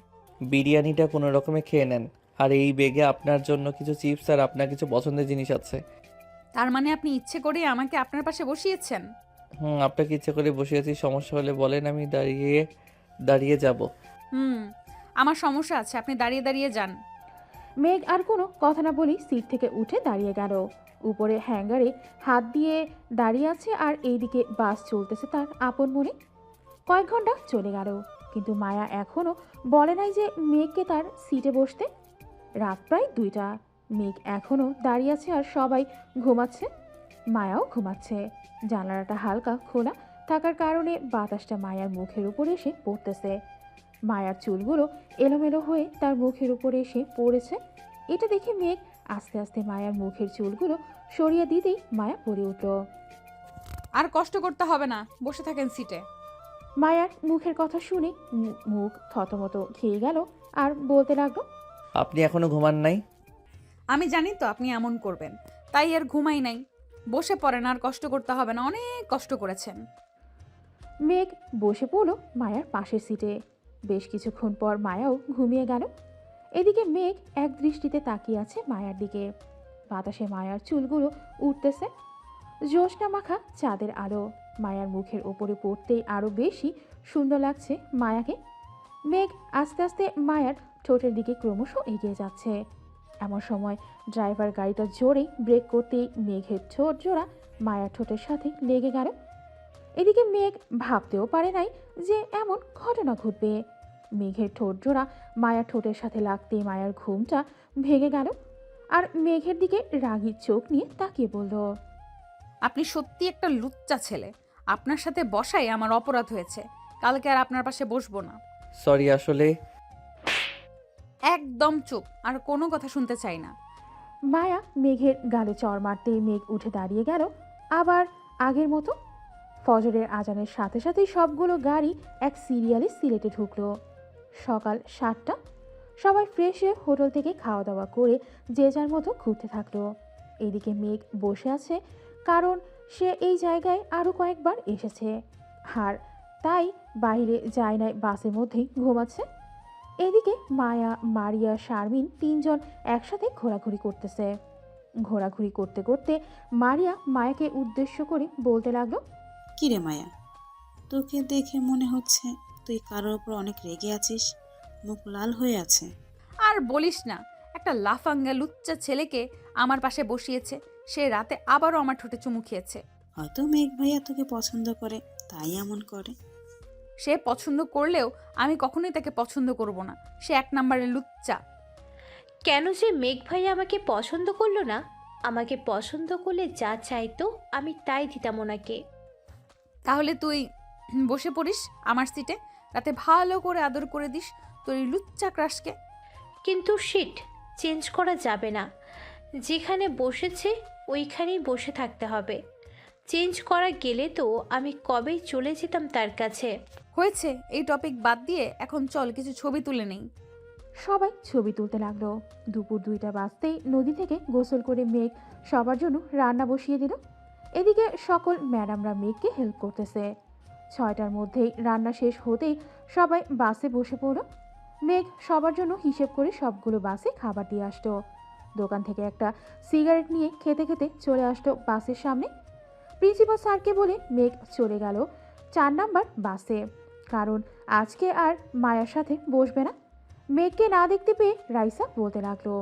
বিরিয়ানিটা কোনো রকমে খেয়ে নেন। আর এই বেগে আপনার জন্য কিছু চিপস আর আপনার কিছু পছন্দের জিনিস আছে। তার মানে আপনি ইচ্ছে করে আমাকে আপনার পাশে বসিয়েছেন? আপনাকে ইচ্ছে করে বসিয়েছি, সমস্যা হলে বলেন, আমি দাঁড়িয়ে দাঁড়িয়ে যাব। আমার সমস্যা আছে, আপনি দাঁড়িয়ে দাঁড়িয়ে যান। মেঘ আর কোনো কথা না বলেই সিট থেকে উঠে দাঁড়িয়ে গেল। উপরে হ্যাঙ্গারে হাত দিয়ে দাঁড়িয়ে আছে আর এইদিকে বাস চলতেছে তার আপন মনে। কয়েক ঘন্টা চলে গেল, কিন্তু মায়া এখনও বলে নাই যে মেঘকে তার সিটে বসতে। রাত প্রায় 2টা। মেঘ এখনও দাঁড়িয়ে আছে আর সবাই ঘুমাচ্ছে। মায়াও ঘুমাচ্ছে। জানালাটা হালকা খোলা থাকার কারণে বাতাসটা মায়ার মুখের উপর এসে পড়তেছে। মায়ার চুলগুলো এলোমেলো হয়ে তার মুখের উপরে এসে পড়েছে। এটা দেখে মেঘ আস্তে আস্তে মায়ার মুখের চুলগুলো সরিয়ে দিতেই মায়া বলে উঠল, আর কষ্ট করতে হবে না, বসে থাকেন সিটে। মায়ার মুখের কথা শুনে মুখ থতমত খেয়ে গেল আর বলতে লাগলো, আপনি এখনো ঘুমান নাই? আমি জানি তো আপনি এমন করবেন, তাই আর ঘুমাই নাই। বসে পড়েন, আর কষ্ট করতে হবে না, অনেক কষ্ট করেছেন। মেঘ বসে পড়ল মায়ার পাশের সিটে। বেশ কিছুক্ষণ পর মায়াও ঘুমিয়ে গেল। এদিকে মেঘ এক দৃষ্টিতে তাকিয়ে আছে মায়ার দিকে। বাতাসে মায়ার চুলগুলো উঠতেছে। জ্যোৎস্না মাখা চাঁদের আলো। মায়ার মুখের ওপরে পড়তেই আরও বেশি সুন্দর লাগছে মায়াকে। মেঘ আস্তে আস্তে মায়ার ঠোঁটের দিকে ক্রমশ এগিয়ে যাচ্ছে। এমন সময় ড্রাইভার গাড়িটা জোরে ব্রেক করতেই মেঘের ঠোঁট জোড়া মায়ার ঠোঁটের সাথে লেগে গেল। এদিকে মেঘ ভাবতেও পারে নাই যে এমন ঘটনা ঘটবে। মেঘের ঠোঁট জোড়া মায়ার ঠোঁটের সাথে লাগতেই মায়ার ঘুমটা ভেঙে গেল। আর মেঘের দিকে রাগী চোখ নিয়ে তাকিয়ে বলল, আপনি সত্যি একটা লুচ্চা ছেলে। আপনার সাথে বসাই আমার অপরাধ হয়েছে। কালকে আর আপনার পাশে বসবো না। সরি, আসলে একদম চুপ, আর কোনো কথা শুনতে চাই না। মায়া মেঘের গালে চড় মারতেই মেঘ উঠে দাঁড়িয়ে গেল আবার আগের মতো। ফজরের আজানের সাথে সাথেই সবগুলো গাড়ি এক সিরিয়ালে সিলেটে ঢুকলো। সকাল 7টা। সবাই ফ্রেশ হয়ে হোটেল থেকে খাওয়া দাওয়া করে যে যার মতো ঘুরতে থাকলো। এদিকে মেঘ বসে আছে, কারণ সে এই জায়গায় আরও কয়েকবার এসেছে, আর তাই বাইরে যায় নাই, বাসের মধ্যেই ঘুমাচ্ছে। এদিকে মায়া, মারিয়া, শারমিন তিনজন একসাথে ঘোরাঘুরি করতেছে। ঘোরাঘুরি করতে করতে মারিয়া মায়াকে উদ্দেশ্য করে বলতে লাগলো, কিরে মায়া, তোকে দেখে মনে হচ্ছে তুই কারোর ওপর অনেক রেগে আছিস, মুখ লাল হয়ে আছে। আর বলিস না, একটা লাফাঙ্গা লুচ্চা ছেলেকে আমার পাশে বসিয়েছে। সে রাতে আবারও আমার ঠোঁটে চুমু খেয়েছে। হয়তো মেঘ ভাইয়া তোকে পছন্দ করে, তাই এমন করে। সে পছন্দ করলেও আমি কখনোই তাকে পছন্দ করব না। সে 1 নম্বরের লুচ্চা। কেন যে মেঘ ভাই আমাকে পছন্দ করলো না? আমাকে পছন্দ করলে যা চাইতো আমি তাই দিতাম ওনাকে। তাহলে তুই বসে পড়িস আমার সিটে, রাতে ভালো করে আদর করে দিস তোর এই লুচ্চা ক্রাশকে। কিন্তু শিট, চেঞ্জ করা যাবে না। যেখানে বসেছে ওইখানেই বসে থাকতে হবে। চেঞ্জ করা গেলে তো আমি কবেই চলে যেতাম তার কাছে। হয়েছে, এই টপিক বাদ দিয়ে এখন চল কিছু ছবি তুলে নেই। সবাই ছবি তুলতে লাগলো। দুপুর 2টা বাজতেই নদী থেকে গোসল করে মেঘ সবার জন্য রান্না বসিয়ে দিল। এদিকে সকল ম্যাডামরা মেঘকে হেল্প করতেছে। 6টার মধ্যেই রান্না শেষ হতেই সবাই বাসে বসে পড়ল। মেঘ সবার জন্য হিসেব করে সবগুলো বাসে খাবার দিয়ে আসতো। দোকান থেকে একটা সিগারেট নিয়ে খেতে খেতে চলে আসতো বাসের সামনে। প্রিন্সিপাল স্যারকে বলে মেঘ চলে গেল 4 নাম্বার বাসে, কারণ আজকে আর মায়ার সাথে বসবে না। মেঘকে না দেখতে পেয়ে রাইসা বলতে লাগলো,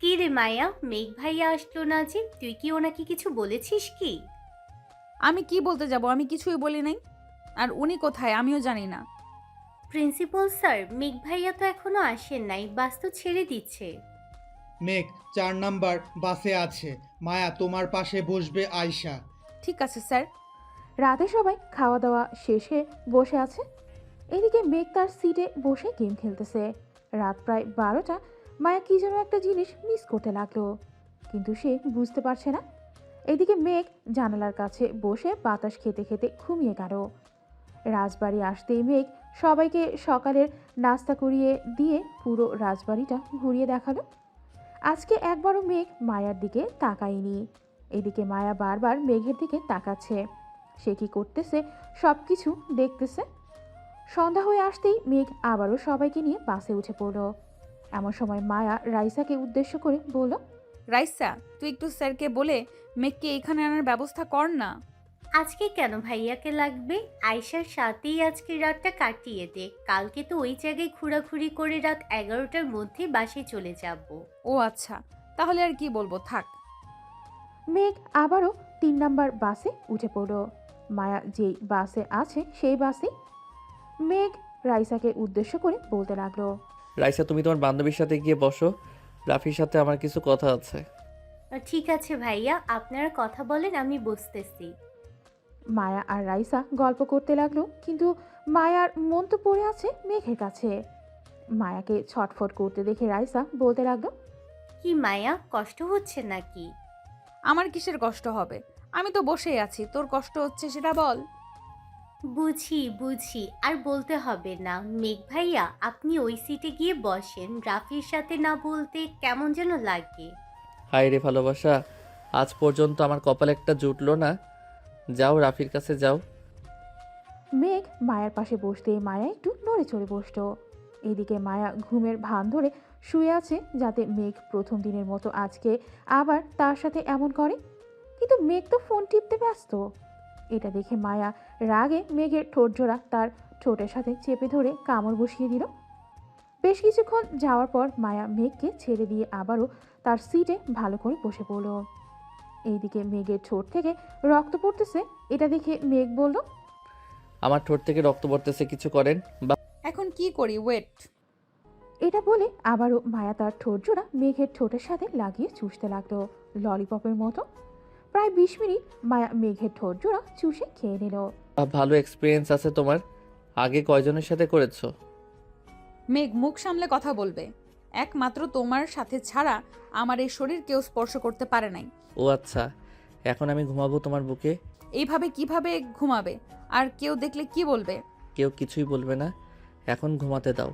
কি রে মায়া, মেঘ ভাইয়া আসলো না যে? তুই কি ওনাকে কিছু বলেছিস কি? আমি কি বলতে যাব? আমি কিছুই বলি নাই। আর উনি কোথায় আমিও জানি না। প্রিন্সিপাল স্যার, মেঘ ভাইয়া তো এখনো আসেন নাই, বাস তো ছেড়ে দিচ্ছে। মেঘ 4 নাম্বার বাসে আছে। মায়া তোমার পাশে বসবে আয়শা। ঠিক আছে স্যার। রাতে সবাই খাওয়া দাওয়া শেষে বসে আছে। এদিকে মেঘ তার সিটে বসে গেম খেলতেছে। রাত প্রায় 12টা। মায়া কি যেন একটা জিনিস মিস করতে লাগলো, কিন্তু সে বুঝতে পারছে না। এদিকে মেঘ জানালার কাছে বসে বাতাস খেতে খেতে ঘুমিয়ে গেল। রাজবাড়ি আসতেই মেঘ সবাইকে সকালের নাস্তা করিয়ে দিয়ে পুরো রাজবাড়িটা ঘুরিয়ে দেখালো। আজকে একবারও মেঘ মায়ার দিকে তাকায়নি। এদিকে মায়া বারবার মেঘের দিকে তাকাচ্ছে। সে কি করতেছে সব কিছু দেখতেছে। সন্ধ্যা হয়ে আসতেই মেঘ আবারও সবাইকে নিয়ে বাসে উঠে পড়ল। এমন সময় মায়া রাইসাকে উদ্দেশ্য করে বলল, রাইসা, তুই একটু স্যারকে বলে মেঘকে এখানে আনার ব্যবস্থা কর না। আজকে কেন ভাইয়াকে লাগবে? আয়শার সাথেই আজকে রাতটা কাটিয়ে দে। কালকে তো ওই জায়গায় ঘোরাঘুরি করে রাত 11টার মধ্যে বাসে চলে যাব। ও আচ্ছা, তাহলে আর কি বলবো, থাক। মেঘ আবারও 3 নাম্বার বাসে উঠে পড়ল। মায়া যেই বাসে আছে সেই বাসে। মেঘ রাইসাকে উদ্দেশ্য করে বলতে লাগলো, রাইসা, তুমি তোমার বান্ধবীর সাথে গিয়ে বসো। রাফির সাথে আমার কিছু কথা আছে। ঠিক আছে ভাইয়া, আপনারা কথা বলেন, আমি বসতেছি। মায়া আর রাইসা গল্প করতে লাগলো, কিন্তু মায়ার মন তো পড়ে আছে মেঘের কাছে। মায়াকে ছটফট করতে দেখে রাইসা বলতে লাগলো, কি মায়া, কষ্ট হচ্ছে নাকি? আমার কিসের কষ্ট হবে? আমি তো বসেই আছি, তোর কষ্ট হচ্ছে সেটা বল। বুঝি বুঝি, আর বলতে হবে না। মেঘ ভাইয়া, আপনি ওই সিটে গিয়ে বসেন। রাফির সাথে না বলতে কেমন যেন লাগে। হায় রে ভালোবাসা, আজ পর্যন্ত আমার কপালে একটা জুটলো না। যাও, রাফির কাছে যাও। মেঘ মায়ার পাশে বসতেই মায়া একটু নড়ে চড়ে বসতো। এদিকে মায়া ঘুমের ভান ধরে শুয়ে আছে, যাতে মেঘ প্রথম দিনের মতো আজকে আবার তার সাথে এমন করে। কিন্তু মেঘ তো ফোন টিপতে ব্যস্ত। এটা দেখে মায়া রাগে মেঘের ঠোঁট জোড়া তার ঠোঁটের সাথে চেপে ধরে কামড় বসিয়ে দিল। বেশ কিছুক্ষণ যাওয়ার পর মায়া মেঘকে ছেড়ে দিয়ে আবারও তার সিটে ভালো করে বসে পড়ল। এইদিকে মেঘের ঠোঁট থেকে রক্ত পড়তেছে। এটা দেখে মেঘ বলল, আমার ঠোঁট থেকে রক্ত পড়তেছে, কিছু করেন বা এখন কি করি? ওয়েট। এটা বলে আবারও মায়া তার ঠোঁট জোড়া মেঘের ঠোঁটের সাথে লাগিয়ে চুষতে লাগলো ললিপপের মতো। প্রায় 20 মিনিট মায়া মেঘের ঠোঁট জোড়া চুষে খেয়ে নিল। ভালো এক্সপিরিয়েন্স আছে তোমার। আগে কয়জনের সাথে করেছো? মেঘ, মুখ সামলে কথা বলবে। একমাত্র তোমার সাথে ছাড়া আমার এই শরীর কেউ স্পর্শ করতে পারে নাই। ও আচ্ছা, এখন আমি ঘুমাবো তোমার বুকে। এইভাবে কিভাবে ঘুমাবে? আর কেউ দেখলে কি বলবে? কেউ কিছুই বলবে না, এখন ঘুমাতে দাও।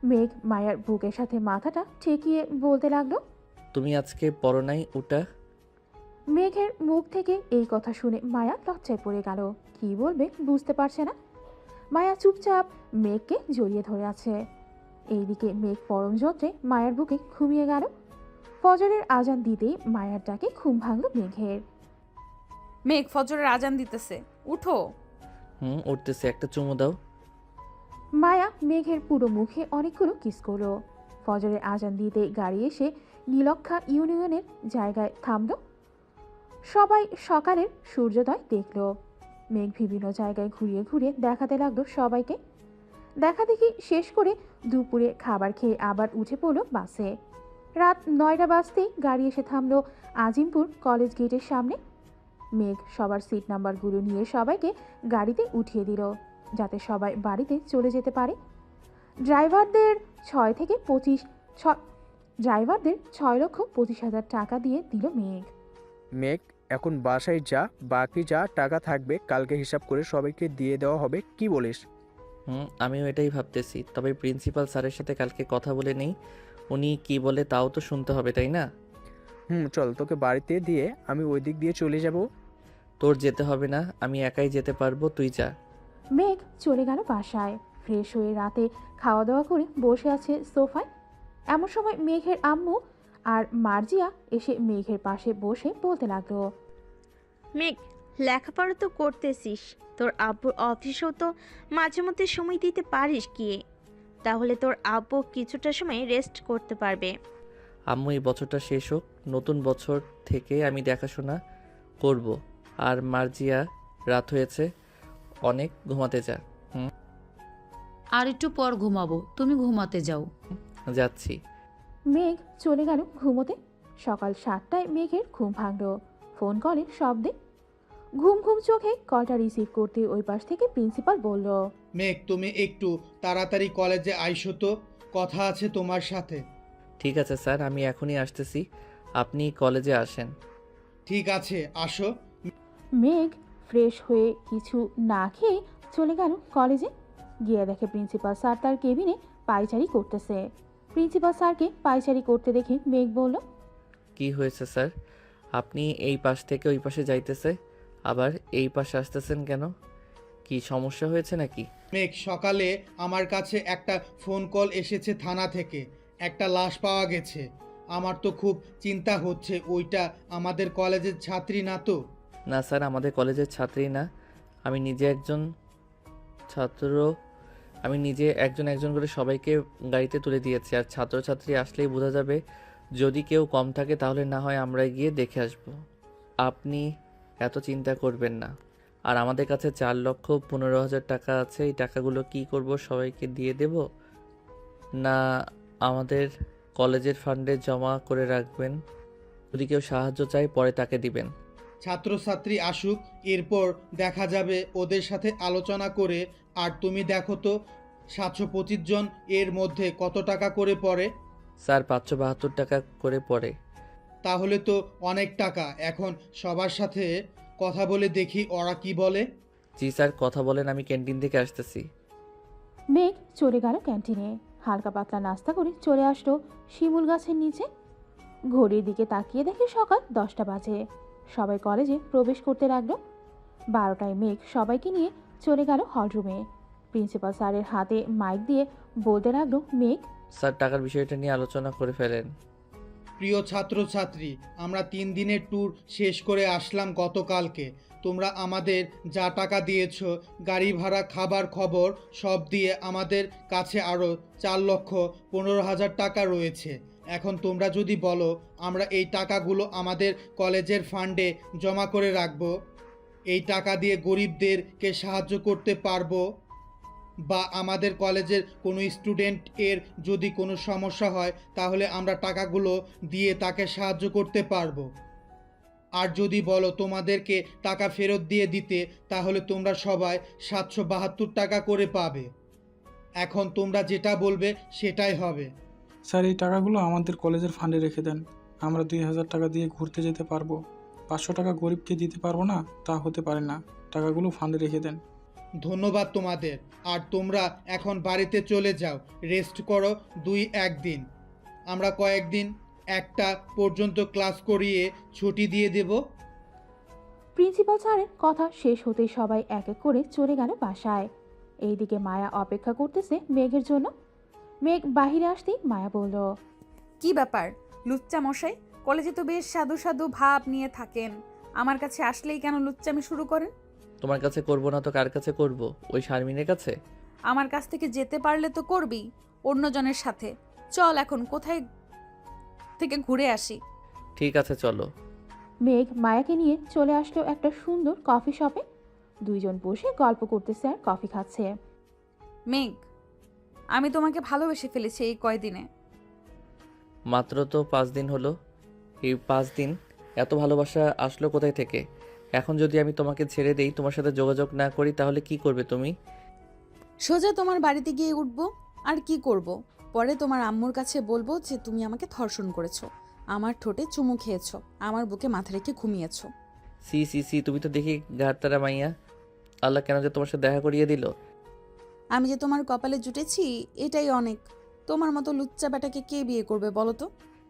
মেঘ মায়ার বুকের সাথে মাথাটা ঠেকিয়ে বলতে লাগলো। তুমি আজকে পড়ো নাই ওটা? মেঘের মুখ থেকে এই কথা শুনে মায়া লজ্জায় পড়ে গেল। কি বলবে বুঝতে পারছে না। মায়া চুপচাপ মেঘকে জড়িয়ে ধরে আছে। এইদিকে মেঘ পরম যত্রে মায়ার বুকে ঘুমিয়ে গেল। ফজরের আজান দিতেই মায়ার ডাকে ঘুম ভাঙল মেঘের। মেঘ, ফজরের আজান দিতেছে, উঠো। উঠতেছে, একটা চুমু দাও। মায়া মেঘের পুরো মুখে অনেকগুলো কিস করলো। ফজরের আজান দিতে গাড়ি এসে নীলক্ষা ইউনিয়নের জায়গায় থামল। সবাই সকালের সূর্যোদয় দেখল। মেঘ বিভিন্ন জায়গায় ঘুরিয়ে ঘুরিয়ে দেখাতে লাগলো সবাইকে। দেখা দেখি শেষ করে দুপুরে খাবার খেয়ে আবার উঠে পড়ল বাসে। রাত 9টা বাজতেই গাড়ি এসে থামলো আজিমপুর কলেজ গেটের সামনে। মেঘ সবার সিট নাম্বারগুলো নিয়ে সবাইকে গাড়িতে উঠিয়ে দিল, যাতে সবাই বাড়িতে চলে যেতে পারে। ড্রাইভারদের 6,25,000 টাকা দিয়ে দিল মেঘ। মেঘ, এখন বাসায় যা, বাকি যা টাকা থাকবে কালকে হিসাব করে সবাইকে দিয়ে দেওয়া হবে, কি বলিস? আমিও এটাই ভাবতেছি, তবে প্রিন্সিপাল স্যারের সাথে কালকে কথা বলে নেই। উনি কি বলে তাও তো শুনতে হবে, তাই না? চল, তোকে বাড়িতে দিয়ে আমি ওই দিক দিয়ে চলে যাব। তোর যেতে হবে না, আমি একাই যেতে পারবো, তুই যা। মেঘ চলে গেল বাসায়। ফ্রেশ হয়ে রাতে খাওয়া দাওয়া করে বসে আছে সোফায়। এমন সময় মেঘের আম্মু আর মার্জিয়া এসে মেঘের পাশে বসে বলতে লাগলো, মেঘ, লেখাপড়া তো করতেছিস, তোর আব্বুর অফিসেও তো মাঝে মধ্যে সময় দিতে পারিস কি? তাহলে তোর আব্বু কিছুটা সময় রেস্ট করতে পারবে। আম্মু এই বছরটা শেষ হোক, নতুন বছর থেকে আমি দেখাশোনা করব। আর মার্জিয়া, রাত হয়েছে অনেক, ঘুমাতে যা। আর একটু পর ঘুমাবো, তুমি ঘুমাতে যাও। যাচ্ছি। মেঘ চলে গেল ঘুমোতে। সকাল 7টায় মেঘের ঘুম ভাঙল ফোন কলের শব্দে। ঘুম ঘুম চোখে কলটা রিসিভ করতে ওই পাশ থেকে প্রিন্সিপাল বলল, মেঘ, তুমি একটু তাড়াতাড়ি কলেজে আইসো তো, কথা আছে তোমার সাথে। ঠিক আছে স্যার, আমি এখনই আসতেছি, আপনি কলেজে আসেন। ঠিক আছে, আসো। মেঘ ফ্রেশ হয়ে কিছু না খেয়ে চলে গেল কলেজে। গিয়ে দেখে প্রিন্সিপাল স্যার তার কেবিনে পায়চারি করতেছে। প্রিন্সিপাল স্যারকে পায়চারি করতে দেখে মেঘ বলল, কি হয়েছে স্যার? আপনি এই পাশ থেকে ওই পাশে যাইতেছে, আবার এই পাশে আসতেছেন কেন? কি সমস্যা হয়েছে নাকি? মেঘ, সকালে আমার কাছে একটা ফোন কল এসেছে থানা থেকে, একটা লাশ পাওয়া গেছে। আমার তো খুব চিন্তা হচ্ছে, ওইটা আমাদের কলেজের ছাত্রী না তো? না স্যার, আমাদের কলেজের ছাত্রী না। আমি নিজে একজন ছাত্র, আমি নিজে একজন একজন করে সবাইকে গাড়িতে তুলে দিয়েছি। আর ছাত্রছাত্রী আসলেই বোঝা যাবে, যদি কেউ কম থাকে তাহলে না হয় আমরা গিয়ে দেখে আসব। আপনি এত চিন্তা করবেন না। আর আমাদের কাছে 4,15,000 টাকা আছে, এই টাকাগুলো কি করব, সবাইকে দিয়ে দেব না আমাদের কলেজের ফান্ডে জমা করে রাখবেন? যদি কেউ সাহায্য চায় পরে তাকে দিবেন। ছাত্রছাত্রী আসুক, এরপর দেখা যাবে ওদের সাথে আলোচনা করে। আর তুমি দেখো তো 725 জন এর মধ্যে কত টাকা করে পড়ে? স্যার 572 টাকা করে পড়ে। তাহলে তো অনেক টাকা। এখন সবার সাথে কথা বলে দেখি ওরা কি বলে। জি স্যার, কথা বলেন, আমি ক্যান্টিন থেকে আসতেছি। মেঘ চলে গেল ক্যান্টিনে। হালকা পাতলা নাস্তা করে চলে আসলো শিমুল গাছের নিচে। ঘড়ির দিকে তাকিয়ে দেখে সকাল 10টা বাজে। সবাই কলেজে প্রবেশ করতে লাগলো। 12টায় মেঘ সবাইকে নিয়ে চলে গেল হলরুমে। প্রিন্সিপাল স্যারের হাতে মাইক দিয়ে বলতে লাগলো, মেঘ, স্যার টাকার বিষয়টা নিয়ে আলোচনা করে ফেলেন। প্রিয় ছাত্রছাত্রী, আমরা 3 দিনের ট্যুর শেষ করে আসলাম গতকালকে। তোমরা আমাদের যা টাকা দিয়েছো, গাড়ি ভাড়া, খাবার খবর সব দিয়ে আমাদের কাছে আরও 4,15,000 টাকা রয়েছে। এখন তোমরা যদি বলো আমরা এই টাকাগুলো আমাদের কলেজের ফান্ডে জমা করে রাখবো, এই টাকা দিয়ে গরিবদেরকে সাহায্য করতে পারবো, বা আমাদের কলেজের কোনো স্টুডেন্ট এর যদি কোনো সমস্যা হয় তাহলে আমরা টাকাগুলো দিয়ে তাকে সাহায্য করতে পারবো। আর যদি বলো তোমাদেরকে টাকা ফেরত দিয়ে দিতে, তাহলে তোমরা সবাই 772 টাকা করে পাবে। এখন তোমরা যেটা বলবে সেটাই হবে। স্যার, এই টাকাগুলো আমাদের কলেজের ফান্ডে রেখে দেন। আমরা 2,000 টাকা দিয়ে ঘুরতে যেতে পারবো। 500 টাকা গরিবকে দিতে পারবো না, তা হতে পারে না। টাকাগুলো ফান্ডে রেখে দেন। ধন্যবাদ তোমাদের। আর তোমরা এখন বাড়িতে চলে যাও, রেস্ট করো 2-1 দিন। আমরা কয়েকদিন 1টা পর্যন্ত ক্লাস করিয়ে ছুটি দিয়ে দেব। প্রিন্সিপাল স্যারের কথা শেষ হতেই সবাই এক এক করে চলে গেল বাসায়। এইদিকে মায়া অপেক্ষা করতেছে মেঘের জন্য। মেঘ বাহিরে আসতেই মায়া বলল, কি ব্যাপার লুচ্চা মশাই? কলেজে তো বেশ সাধু সাধু ভাব নিয়ে থাকেন, আমার কাছে আসলেই কেন লুচ্চামি শুরু করেন? তোমার কাছে করব না তো কার কাছে করব? ওই শারমিনের কাছে? আমার কাছ থেকে যেতে পারলে তো করবি, অন্যজনের সাথে। চল এখন কোথায় থেকে ঘুরে আসি। ঠিক আছে চলো। মেঘ মায়াকে নিয়ে চলে আসলো একটা সুন্দর কফি শপে। দুইজন বসে গল্প করতেছে আর কফি খাচ্ছে। মেঘ, আমি তোমাকে ভালোবেসে ফেলেছি এই কয়দিনে। মাত্র তো 5 দিন হলো। এই 5 দিন এত ভালোবাসা আসলো কোথায় থেকে? এখন যদি আমি তোমাকে ছেড়ে দেই, তোমার সাথে যোগাযোগ না করি, তাহলে কি করবে তুমি? সোজা তোমার বাড়িতে গিয়ে উঠবো। আর কি করব? পরে তোমার আম্মুর কাছে বলবো যে তুমি আমাকে ধর্ষণ করেছো, আমার ঠোঁটে চুমু খেয়েছো, আমার বুকে মাথা রেখে ঘুমিয়েছো। সি সি সি, তুমি তো দেখি ঘাটতারা মাইয়া। আল্লাহ কেন যে তোমার সাথে দেখা করিয়ে দিল। আমি যে তোমার কপালে জুটেছি এটাই অনেক। তোমার মতো লুচ্চা বেটাকে কে বিয়ে করবে বলো তো?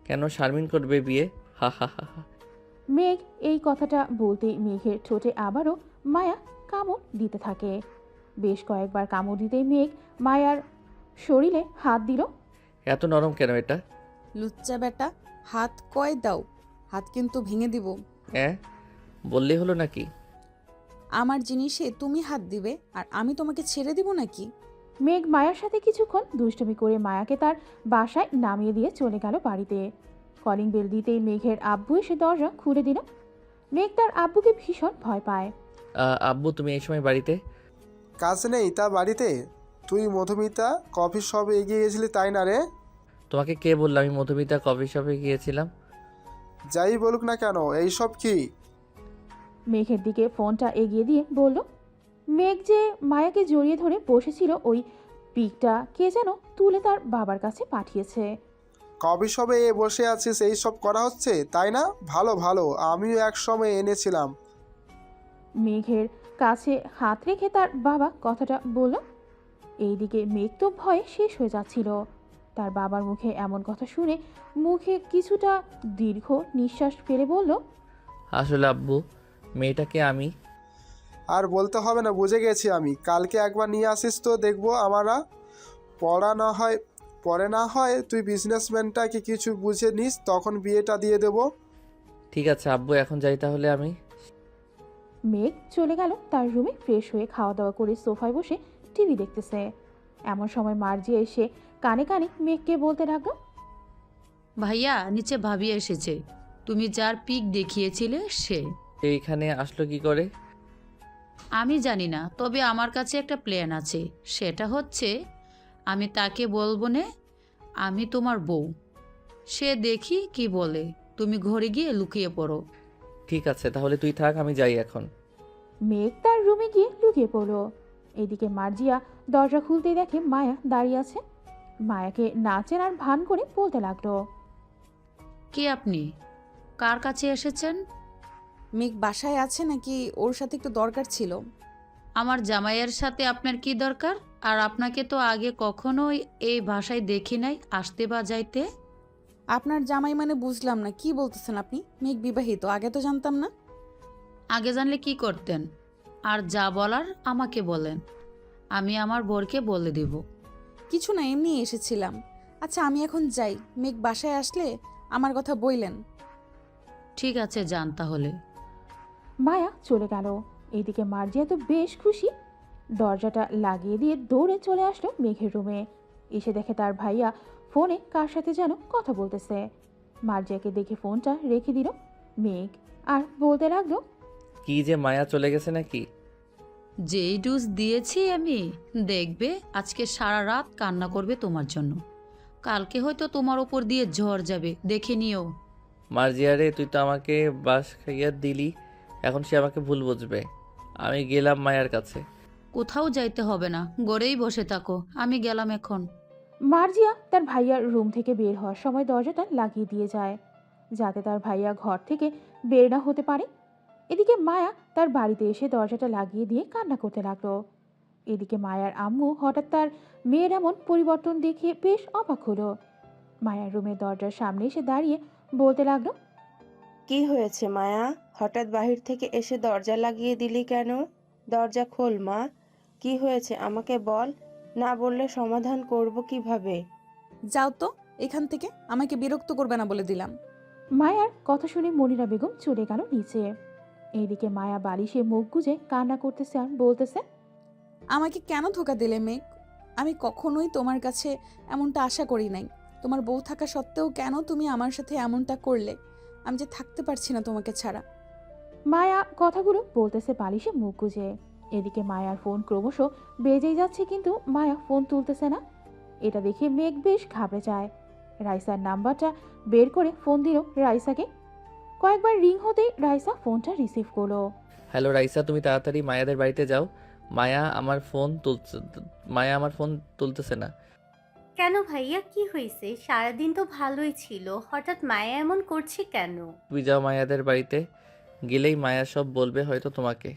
কেন শারমিন করবে বিয়ে? হা হা হা হা। মেঘ এই কথাটা বলতেই মেঘের ঠোঁটে আবারও মায়া কামড় দিতে থাকে। বেশ কয়েকবার কামড় দিতেই মেঘ মায়ার শরীরে হাত দিল। এত নরম কেন এটা? লুচ্চা বেটা, হাত কয় দাও, হাত কিন্তু ভেঙে দিব। হ্যাঁ, বললেই হলো নাকি? আমার জিনিসে তুমি হাত দিবে আর আমি তোমাকে ছেড়ে দিব নাকি? মেঘ মায়ার সাথে কিছুক্ষণ দুষ্টুমি করে মায়াকে তার বাসায় নামিয়ে দিয়ে চলে গেল বাড়িতে। কলিং বেল দিতেই মেঘের আব্বু এসে দরজা খুলে দিল। মেঘ তার আব্বুকে ভীষণ ভয় পায়। আব্বু, তুমি এই সময় বাড়িতে? কাজ নেই তা বাড়িতে? তুই মধুমিতা কফি শপে এগিয়ে গেছিলি তাই না রে? তোমাকে কে বললো আমি মধুমিতা কফি শপে গিয়েছিলাম? যাই বলুক না কেন, এইসব কি? মেঘের দিকে ফোনটা এগিয়ে দিয়ে বলল। মেঘ যে মায়াকে জড়িয়ে ধরে বসেছিল ওই পিকটা কে যেন তুলে তার বাবার কাছে পাঠিয়েছে। কফি শপে বসে আছিস, এইসব করা হচ্ছে তাই না? ভালো ভালো, আমিও এক সময় এনেছিলাম। মেঘের কাছে হাত রেখে তার বাবা কথাটা বলল। এইদিকে মেঘ তো ভয়ে শেষ হয়ে যাচ্ছিল। তার বাবার মুখে এমন কথা শুনে মুখে কিছুটা দীর্ঘ নিঃশ্বাস ফেলে বলল, আসলে আব্বু, মেয়েটাকে আমি... আর বলতে হবে না, বুঝে গেছি আমি। কালকে একবার নিয়ে আসিস তো দেখবো আমরা। পরে না হয় তুই বিজনেসম্যানটাকে কিছু বুঝে নিস, তখন বিয়েটা দিয়ে দেব। ঠিক আছে আব্বু, এখন যাই তাহলে আমি। মেঘ চলে গেল তার রুমে ফ্রেশ হয়ে খাওয়া দাওয়া করে সোফায় বসে টিভি দেখতেছে। এমন সময় মার্জি এসে কানে কানে মেঘকে বলতে লাগলো, ভাইয়া, নিচে ভাবি এসেছে। তুমি যার পিক দেখিয়েছিলে সে এইখানে আসলো কি করে? আমি জানি না, তবে আমার কাছে একটা প্ল্যান আছে। সেটা হচ্ছে আমি তাকে বলবো না আমি তোমার বউ। সে দেখি কি বলে। তুমি ঘরে গিয়ে লুকিয়ে পড়ো। ঠিক আছে, তাহলে তুই থাক, আমি যাই এখন। মেঘ তার রুমে গিয়ে লুকিয়ে পড়ল। এদিকে মার্জিয়া দরজা খুলতেই দেখে মায়া দাঁড়িয়ে আছে। মায়াকে না চেনার ভান করে বলতে লাগলো, কে আপনি? কার কাছে এসেছেন? মেঘ বাসায় আছে নাকি? ওর সাথে একটু দরকার ছিল। আমার জামাইয়ের সাথে আপনার কি দরকার? আর আপনাকে তো আগে কখনোই এই ভাষায় দেখি নাই আসতে বা যাইতে। আপনার জামাই মানে বুঝলাম না, কি বলতেছেন আপনি? মেঘ বিবাহিত, আগে তো জানতাম না। আগে জানলে কি করতেন? আর যা বলার আমাকে বলেন, আমি আমার বরকে বলে দিব। কিছু না, এমনি এসেছিলাম। আচ্ছা আমি এখন যাই, মেঘ বাসায় আসলে আমার কথা বইলেন। ঠিক আছে, যান তাহলে। মায়া চলে গেল। এইদিকে মার্জিয়া তো বেশ খুশি। দরজাটা লাগিয়ে দিয়ে দৌড়ে চলে আসলো মেঘের রুমে। এসে দেখে তার ভাইয়া ফোনে কার সাথে যেন কথা বলতেছে। মার্জিয়াকে দেখে ফোনটা রেখে দিল মেঘ, আর বলতে লাগলো, কি যে মায়া চলে গেছে নাকি? যেই ডোজ দিয়েছি আমি, দেখবে আজকে সারা রাত কান্না করবে তোমার জন্য। কালকে হয়তো তোমার ওপর দিয়ে ঝড় যাবে, দেখে নিও। মার্জিয়ারে, তুই তো আমাকে বাস খাইয়া দিলি, এখন সে আমাকে ভুল বুঝবে। আমি গেলাম মায়ার কাছে। কোথাও যাইতে হবে না, গড়েই বসে থাকো, আমি গেলাম এখন। মার্জিয়া তার ভাইয়ার রুম থেকে বের হওয়ার সময় দরজাটা লাগিয়ে দিয়ে যায়, যাতে তার ভাইয়া ঘর থেকে বের না হতে পারে। এদিকে মায়া তার বাড়িতে এসে দরজাটা লাগিয়ে দিয়ে কান্না করতে লাগলো। এদিকে মায়ার আম্মু হঠাৎ তার মেয়ের এমন পরিবর্তন দেখে বেশ অবাক হলো। মায়ার রুমের দরজার সামনে এসে দাঁড়িয়ে বলতে লাগলো, কি হয়েছে মায়া? হঠাৎ বাহির থেকে এসে দরজা লাগিয়ে দিলি কেন? দরজা খোল মা, কি হয়েছে আমাকে বল, না বললে সমাধান করব কিভাবে? যাও তো এখান থেকে, আমাকে বিরক্ত করবে না বলে দিলাম। মায়ার কথা শুনে মনিরা বেগম চলে গেল নিচে। এইদিকে মায়া বালিশে মুখ গুজে কান্না করতেছে আর বলতেছে, আমাকে কেন ধোকা দিলে মেঘ? আমি কখনোই তোমার কাছে এমনটা আশা করি নাই। তোমার বউ থাকা সত্ত্বেও কেন তুমি আমার সাথে এমনটা করলে? আমি যে থাকতে পারছি না তোমাকে ছাড়া। মায়া কথাগুলো বলতেছে বালিশে মুখ গুজে। এদিকে মায়ার ফোন ক্রমশ বেজেই যাচ্ছে, কিন্তু মায়া ফোন তুলতেছে না। এটা দেখে মেঘ বেশ ঘাবড়ে যায়। রাইসার নাম্বারটা বের করে ফোন দিল রাইসাকে। কয়েকবার রিং হতেই রাইসা ফোনটা রিসিভ করলো। হ্যালো রাইসা, তুমি তাড়াতাড়ি মায়াদের বাড়িতে যাও। মায়া আমার ফোন তুলতেছে না। কেন ভাইয়া, কি হয়েছে? সারাদিন তো ভালোই ছিল, হঠাৎ মায়া এমন করছে কেন? তুমি যাও মায়াদের বাড়িতে, গেলেই মায়া সব বলবে হয়তো তোমাকে।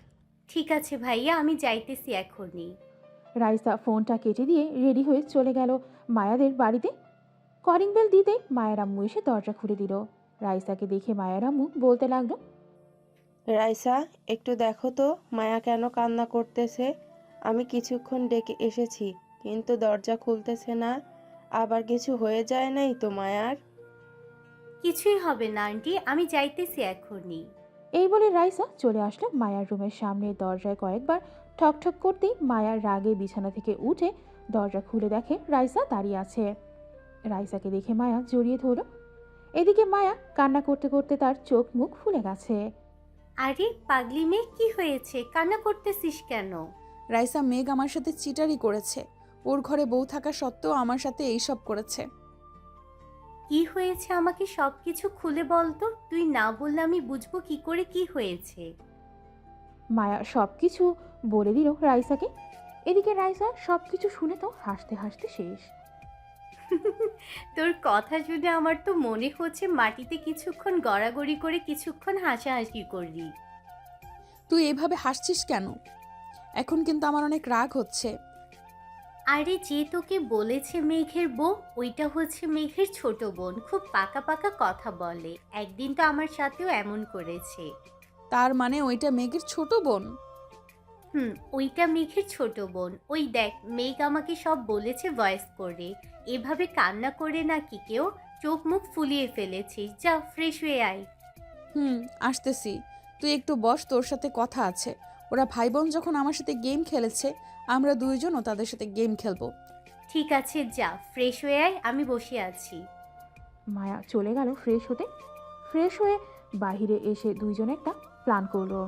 ঠিক আছে ভাইয়া, আমি যাইতেছি এখনই। রাইসা ফোনটা কেটে দিয়ে রেডি হয়ে চলে গেল মায়াদের বাড়িতে। কলিং বেল দিতে মায়ের আম্মু এসে দরজা খুলে দিল। রাইসাকে দেখে মায়ের আম্মু বলতে লাগলো, রাইসা, একটু দেখো তো মায়া কেন কান্না করতেছে। আমি কিছুক্ষণ ডেকে এসেছি, কিন্তু দরজা খুলতেছে না। আবার কিছু হয়ে যায় নাই তো মায়ার? কিছুই হবে না আন্টি, আমি যাইতেছি এখনই। এই বলে রাইসা চলে আসলো মায়ার রুমের সামনে। দরজায় কয়েকবার ঠকঠক করতেই মায়ার রাগে বিছানা থেকে উঠে দরজা খুলে দেখে রাইসা দাঁড়িয়ে আছে। রাইসাকে দেখে মায়া জড়িয়ে ধরল। এদিকে মায়া কান্না করতে করতে তার চোখ মুখ ফুলে গেছে। আরে পাগলি মেয়ে, কি হয়েছে? কান্না করতেছিস কেন? রাইসা, মেঘ আমার সাথে চিটারি করেছে। ওর ঘরে বউ থাকা সত্ত্বেও আমার সাথে এইসব করেছে। কি হয়েছে আমাকে সবকিছু খুলে বলতো। তুই না বললে আমি বুঝবো কি করে কি হয়েছে। মায়া সবকিছু বলে দিল রাইসাকে। এদিকে রাইসা সবকিছু শুনে তো হাসতে হাসতে শেষ। তোর কথা শুনে আমার তো মনে হচ্ছে মাটিতে কিছুক্ষণ গড়াগড়ি করে কিছুক্ষণ হাসাহাসি করলি। তুই এভাবে হাসছিস কেন? এখন কিন্তু আমার অনেক রাগ হচ্ছে। আরে যে তোকে বলেছে মেঘের বউ, ওইটা হচ্ছে মেঘের ছোট বোন। খুব পাকা পাকা কথা বলে। একদিন তো আমার সাথেও এমন করেছে। তার মানে ওইটা মেঘের ছোট বোন? ওইটা মেঘের ছোট বোন। ওই দেখ, মেঘ আমাকে সব বলেছে ভয়েস করে। এভাবে কান্না করে নাকি কেউ চোখ মুখ ফুলিয়ে ফেলেছিস। যা ফ্রেশ হয়ে আয়। আসতেছি। তুই একটু বস, তোর সাথে কথা আছে। ওরা ভাই বোন যখন আমার সাথে গেম খেলেছে, আমরা দুইজনও তাদের সাথে গেম খেলবো। ঠিক আছে, যা ফ্রেশ হয়ে আয়, আমি বসে আছি। মায়া চলে গেল ফ্রেশ হতে। ফ্রেশ হয়ে বাহিরে এসে দুইজন একটা প্ল্যান করলো।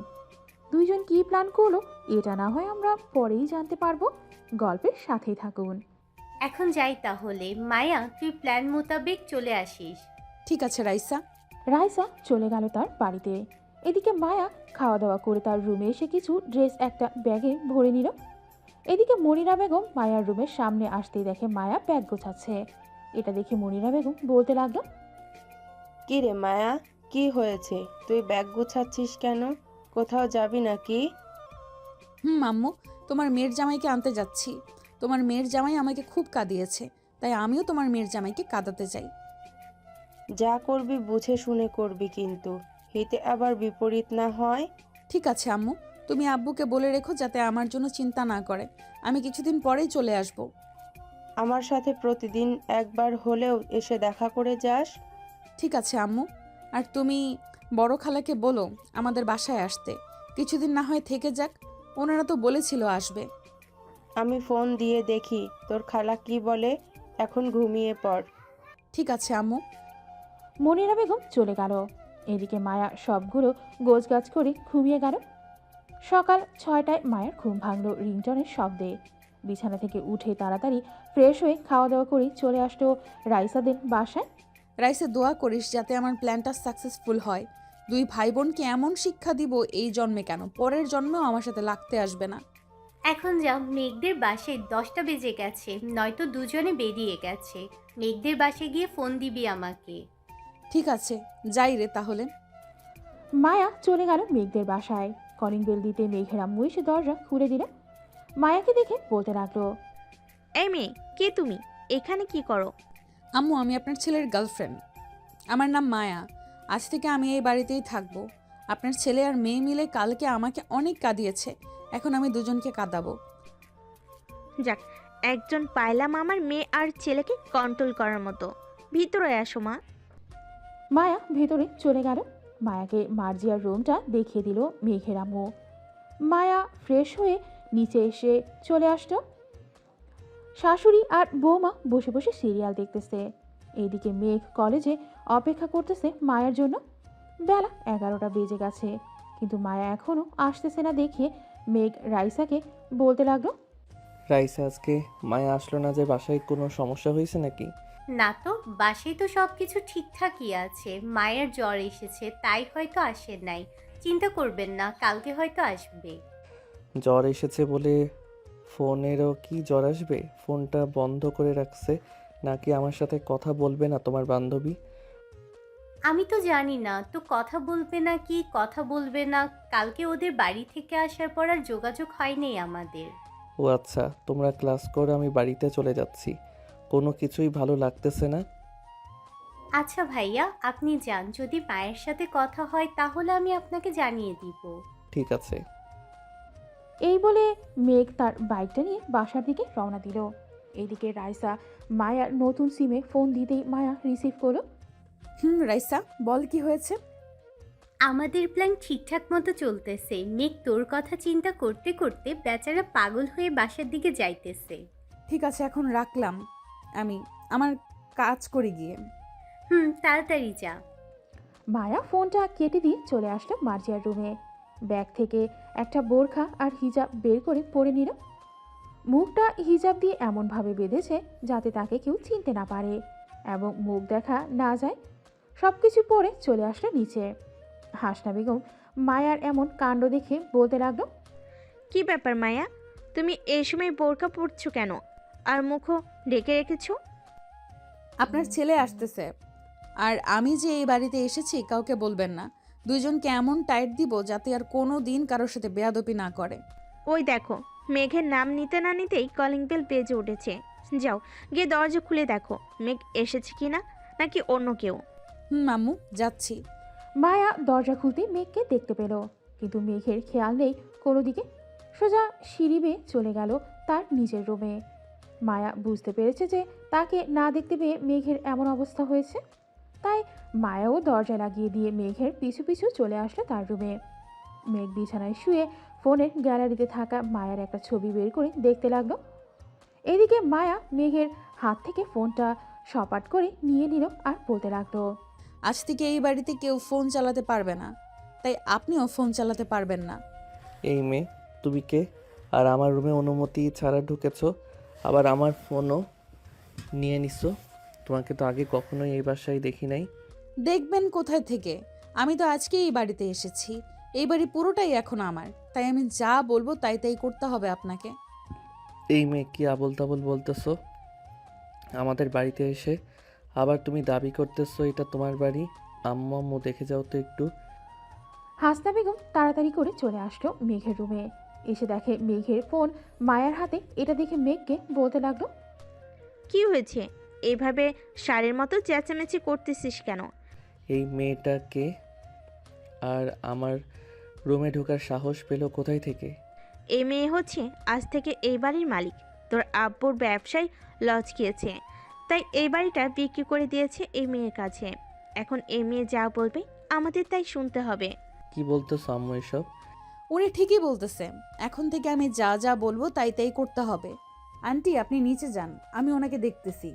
দুইজন কি প্ল্যান করলো এটা না হয় আমরা পরেই জানতে পারবো। গল্পের সাথেই থাকুন। এখন যাই তাহলে। মায়া, তুই প্ল্যান মোতাবেক চলে আসিস। ঠিক আছে রাইসা। রাইসা চলে গেল তার বাড়িতে। এদিকে মায়া খাওয়া দাওয়া করে তার রুমে এসে কিছু ড্রেস একটা ব্যাগে ভরে নিল। এদিকে মনিরা বেগম মায়ার রুমের সামনে আসতেই দেখে মায়া ব্যাগ গোছাচ্ছে। এটা দেখে মনিরা বেগম বলতে লাগলো, কি রে মায়া, কি হয়েছে? তুই ব্যাগ গুছাচ্ছিস কেন? কোথাও যাবি নাকি? আম্মু, তোমার মেয়ের জামাইকে আনতে যাচ্ছি। তোমার মেয়ের জামাই আমাকে খুব কাঁদিয়েছে, তাই আমিও তোমার মেয়ের জামাইকে কাঁদাতে চাই। যা করবি বুঝে শুনে করবি, কিন্তু হিতে আবার বিপরীত না হয়। ঠিক আছে আম্মু, তুমি আব্বুকে বলে রেখো যাতে আমার জন্য চিন্তা না করে। আমি কিছুদিন পরেই চলে আসব। আমার সাথে প্রতিদিন একবার হলেও এসে দেখা করে যাস। ঠিক আছে আম্মু। আর তুমি বড় খালাকে বলো আমাদের বাসায় আসতে, কিছুদিন না হয় থেকে যাক, ওনারা তো বলেছিল আসবে। আমি ফোন দিয়ে দেখি তোর খালা কি বলে। এখন ঘুমিয়ে পড়। ঠিক আছে আম্মু। মনিরা বেগম চলে গেল। এদিকে মায়া সবগুলো গোছগাছ করে ঘুমিয়ে গেল। সকাল 6টায় মায়ের ঘুম ভাঙল রিংটনের শব্দে। বিছানা থেকে উঠে তাড়াতাড়ি ফ্রেশ হয়ে খাওয়া দাওয়া করে চলে আসলো রাইসাদের বাসায়। রাইসে দোয়া করিস যাতে আমার প্ল্যানটা সাকসেসফুল হয়। দুই ভাই বোনকে এমন শিক্ষা দিব এই জন্মে কেন, পরের জন্মেও আমার সাথে লাগতে আসবে না। এখন যা, মেঘদের বাসায় 10টা বেজে গেছে, নয়তো দুজনে বেরিয়ে গেছে। মেঘদের বাসায় গিয়ে ফোন দিবি আমাকে। ঠিক আছে, যাই রে তাহলে। মায়া চলে গেল মেঘদের বাসায়। কলিং বেল দিতে মেঘের আম্মু এসে দরজা খুলে দিল। মায়াকে দেখে বলতে লাগলো, এই মেয়ে, কে তুমি? এখানে কি করো? আম্মু, আমি আপনার ছেলের গার্লফ্রেন্ড। আমার নাম মায়া। আজ থেকে আমি এই বাড়িতেই থাকবো। আপনার ছেলে আর মেয়ে মিলে কালকে আমাকে অনেক কাঁদিয়েছে, এখন আমি দুজনকে কাঁদাবো। যাক, একজন পাইলাম আমার মেয়ে আর ছেলেকে কন্ট্রোল করার মতো। ভিতরে আসো মা। মায়া ভেতরে চলে গেল। মায়াকে মার্জিয়ার রুমটা দেখিয়ে দিল মেঘের আম্মু। মায়া ফ্রেশ হয়ে নিচে এসে চলে আসলো। শাশুড়ি আর বৌমা বসে বসে সিরিয়াল দেখতেছে। এইদিকে মেঘ কলেজে অপেক্ষা করতেছে মায়ের জন্য। বেলা 11টা বেজে গেছে, কিন্তু মায়া এখনও আসতেছে না দেখে মেঘ রাইসাকে বলতে লাগলো, রাইসা, আজকে মায়া আসলো না যে, বাসায় কোনো সমস্যা হয়েছে নাকি? না তো, বাসায় তো সব কিছু ঠিকঠাকই আছে। মায়ের জ্বর এসেছে, তাই হয়তো আসে নাই। চিন্তা করবেন না, কালকে হয়তো আসবে। জ্বর এসেছে বলে ফোনেরও কি জ্বর আসবে? ফোনটা বন্ধ করে রাখছে নাকি আমার সাথে কথা বলবে না তোমার বান্ধবী? আমি তো জানি না তো কথা বলবে না কি কথা বলবে না। কালকে ওদের বাড়ি থেকে আসার পর আর যোগাযোগ হয়নি আমাদের। ও আচ্ছা, তোমরা ক্লাস করো, আমি বাড়িতে চলে যাচ্ছি। কোনো কিছুই ভালো লাগতেছে না। আচ্ছা ভাইয়া, আপনি যান। যদি মায়ের সাথে কথা হয় তাহলে আমি আপনাকে জানিয়ে দিব। ঠিক আছে। এই বলে মেঘ তার বাইকটা নিয়ে বাসার দিকে রওনা দিল। এইদিকে রাইসা মায়ার নতুন সিমে ফোন দিতেই মায়া রিসিভ করলো। রাইসা, বল কি হয়েছে? আমাদের প্ল্যান ঠিকঠাক মতো চলতেছে। মেঘ তোর কথা চিন্তা করতে করতে বেচারা পাগল হয়ে বাসার দিকে যাইতেছে। ঠিক আছে, এখন রাখলাম, আমি আমার কাজ করে গিয়ে। তাড়াতাড়ি যা। মায়া ফোনটা কেটে দিয়ে চলে আসলো মার্জিয়ার রুমে। ব্যাগ থেকে একটা বোরখা আর হিজাব বের করে পরে নিল। মুখটা হিজাব দিয়ে এমনভাবে বেঁধেছে যাতে তাকে কেউ চিনতে না পারে এবং মুখ দেখা না যায়। সব কিছু পরে চলে আসলো নিচে। হাসনা বেগম মায়ার এমন কাণ্ড দেখে বলতে লাগলো, কি ব্যাপার মায়া, তুমি এই সময় বোরকা পরছো কেন আর মুখও ঢেকে রেখেছো? আপনার ছেলে আসতেছে, আর আমি যে এই বাড়িতে এসেছি কাউকে বলবেন না। দুইজনকে এমন টাইট দিব যাতে আর কোনো দিন কারোর সাথে বেয়াদপি না করে। ওই দেখো, মেঘের নাম নিতে না নিতেই কলিং বেল বেজে উঠেছে। যাও গিয়ে দরজা খুলে দেখো মেঘ এসেছে কিনা, নাকি অন্য কেউ। আম্মু, যাচ্ছি। মায়া দরজা খুলতে মেঘকে দেখতে পেল, কিন্তু মেঘের খেয়াল নেই কোনো দিকে। সোজা সিঁড়ি বেয়ে চলে গেল তার নিজের রুমে। মায়া বুঝতে পেরেছে যে তাকে না দেখতে পেয়ে মেঘের এমন অবস্থা হয়েছে, তাই মায়াও দরজা লাগিয়ে দিয়ে মেঘের পিছু পিছু চলে আসলো তার রুমে। মেঘ বিছানায় শুয়ে ফোনের গ্যালারিতে থাকা মায়ার একটা ছবি বের করে দেখতে লাগলো। এদিকে মায়া মেঘের হাত থেকে ফোনটা সপাট করে নিয়ে নিল আর বলতে লাগলো, আজ থেকে এই বাড়িতে কেউ ফোন চালাতে পারবে না, তাই আপনিও ফোন চালাতে পারবেন না। এই মেয়ে, তুমি কে? আর আমার রুমে অনুমতি ছাড়া ঢুকেছো, আবার আমার ফোনও নিয়ে নিছো। তোমাকে তো আগে কখনোই এই বাসায় দেখি নাই। দেখবেন কোথায় থেকে? আমি তো আজকে এই বাড়িতে এসেছি। এই বাড়ি পুরোটাই এখন আমার, তাই আমি যা বলবো তাই তাই করতে হবে আপনাকে। এই মেয়ে, কি আবল তাবল বলতেছো? আমাদের বাড়িতে এসে আবার তুমি দাবি করতেছো এটা তোমার বাড়ি। আম্মু দেখে যাও তো একটু। হাসনা বেগম তাড়াতাড়ি করে চলে আসলো মেঘের রুমে। এসে দেখে মেঘের ফোন মায়ের হাতে। এটা দেখে মেঘকে বলতে লাগলো, কি হয়েছে? এইভাবে সারের মতো চেঁচামেচি করতেছিস কেন? এই মেয়েটাকে আর আমার রুমে ঢোকার সাহস পেল কোথায় থেকে? এই মেয়ে হচ্ছে আজ থেকে এই বাড়ির মালিক। তোর আব্বুর ব্যবসায় লজ গিয়েছে, তাই এই বাড়িটা বিক্রি করে দিয়েছে এই মেয়ের কাছে। এখন এই মেয়ে যা বলবে আমাদের তাই শুনতে হবে। কি বলতেছো আম্মু এসব? উনি ঠিকই বলতেছে, এখন থেকে আমি যা যা বলবো তাই তাই করতে হবে। আন্টি আপনি নিচে যান, আমি ওনাকে দেখতেছি।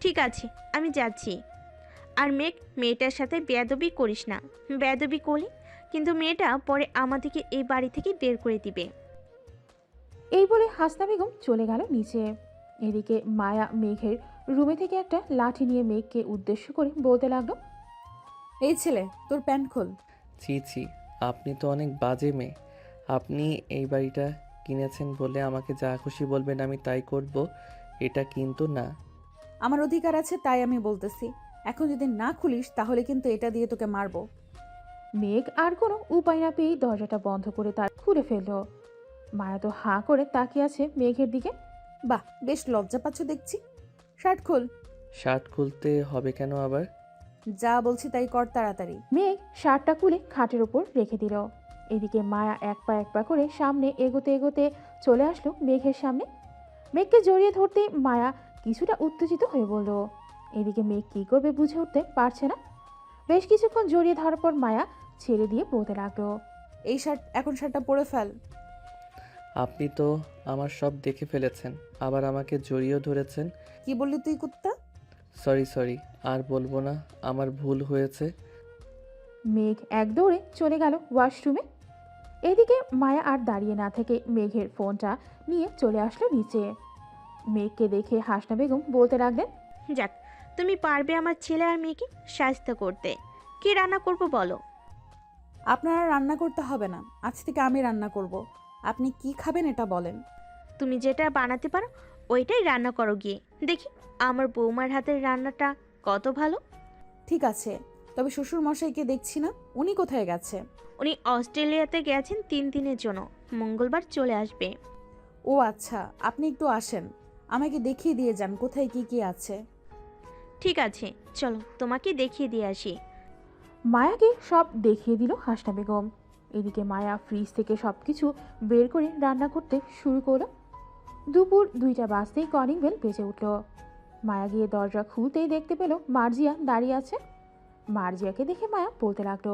ঠিক আছে, আমি যাচ্ছি। আর মেয়েটার সাথে বেয়াদবি করিস না। বেয়াদবি করলি কিন্তু মেয়েটা পরে আমাদেরকে এই বাড়ি থেকে বের করে দিবে। এই বলে হাসনা বেগম চলে গেল নিচে। এদিকে মায়া মেঘের রুমে থেকে একটা লাঠি নিয়ে মেঘকে উদ্দেশ্য করে বলতে লাগলো, এই ছেলে তোর প্যান্ট খোল। ছি ছি, আপনি তো অনেক বাজে মেয়ে। আপনি এই বাড়িটা কিনেছেন বলে আমাকে যা খুশি বলবেন আমি তাই করব, এটা কিন্তু না। আমার অধিকার আছে তাই আমি বলতেছি, এখন যদি না খুলিস তাহলে কিন্তু এটা দিয়ে তোকে মারবো। মেঘ আর কোনো উপায় না পেয়েই দরজাটা বন্ধ করে তার খুলে ফেললো। মায়া তো হাঁ করে তাকিয়ে আছে মেঘের দিকে। বাহ, বেশ লজ্জা পাচ্ছ দেখছি। শার্ট খোল। শার্ট খুলতে হবে কেন আবার? যা বলছি তাই কর তাড়াতাড়ি। মেঘ শার্টটা খুলে খাটের ওপর রেখে দিল। এদিকে মায়া এক পা করে সামনে এগোতে এগোতে চলে আসলো মেঘের সামনে। মেঘকে জড়িয়ে ধরতে মায়া কিছুটা উত্তেজিত হয়ে বলল। এদিকে মেঘ কী করবে বুঝে উঠতে পারছে না। বেশ কিছুক্ষণ জড়িয়ে ধরার পর মায়া ছেড়ে দিয়ে বলতে লাগলো, এই এখন শার্টটা পরে ফেল। আপনি তো আমার সব দেখে ফেলেছেন, আবার আমাকে জড়িয়েও ধরেছেন। কি বললি তুই কুত্তা? সরি, আর বলবো না, আমার ভুল হয়েছে। মেঘ এক দৌড়ে চলে গেল ওয়াশরুমে। এদিকে মায়া আর দাঁড়িয়ে না থেকে মেঘের ফোনটা নিয়ে চলে আসলো নিচে। মেঘকে দেখে হাসনা বেগম বলতে লাগলেন, যাক, তুমি পারবে আমার ছেলে আর মেয়েকে সাহায্য করতে। কি রান্না করব বলো? আপনার আর রান্না করতে হবে না, আজ থেকে আমি রান্না করব। আপনি কি খাবেন এটা বলেন। তুমি যেটা বানাতে পারো ওইটাই রান্না করো গিয়ে। দেখি আমার বৌমার হাতের রান্নাটা কত ভালো। ঠিক আছে, তবে শ্বশুর মশাইকে দেখছি না, উনি কোথায় গেছে? উনি অস্ট্রেলিয়াতে গেছেন 3 দিনের জন্য, মঙ্গলবার চলে আসবে। ও আচ্ছা, আপনি একটু আসেন, আমাকে দেখিয়ে দিয়ে যান কোথায় কি কি আছে। ঠিক আছে, চলো তোমাকে দেখিয়ে দিয়ে আসি। মায়াকে সব দেখিয়ে দিল হাসনা বেগম। এদিকে মায়া ফ্রিজ থেকে সব কিছু বের করে রান্না করতে শুরু করলো। দুপুর 2টা বাজতেই কলিং বেল বেজে উঠল। মায়া গিয়ে দরজা খুলতেই দেখতে পেল মার্জিয়া দাঁড়িয়ে আছে। মার্জিয়াকে দেখে মায়া বলতে লাগলো,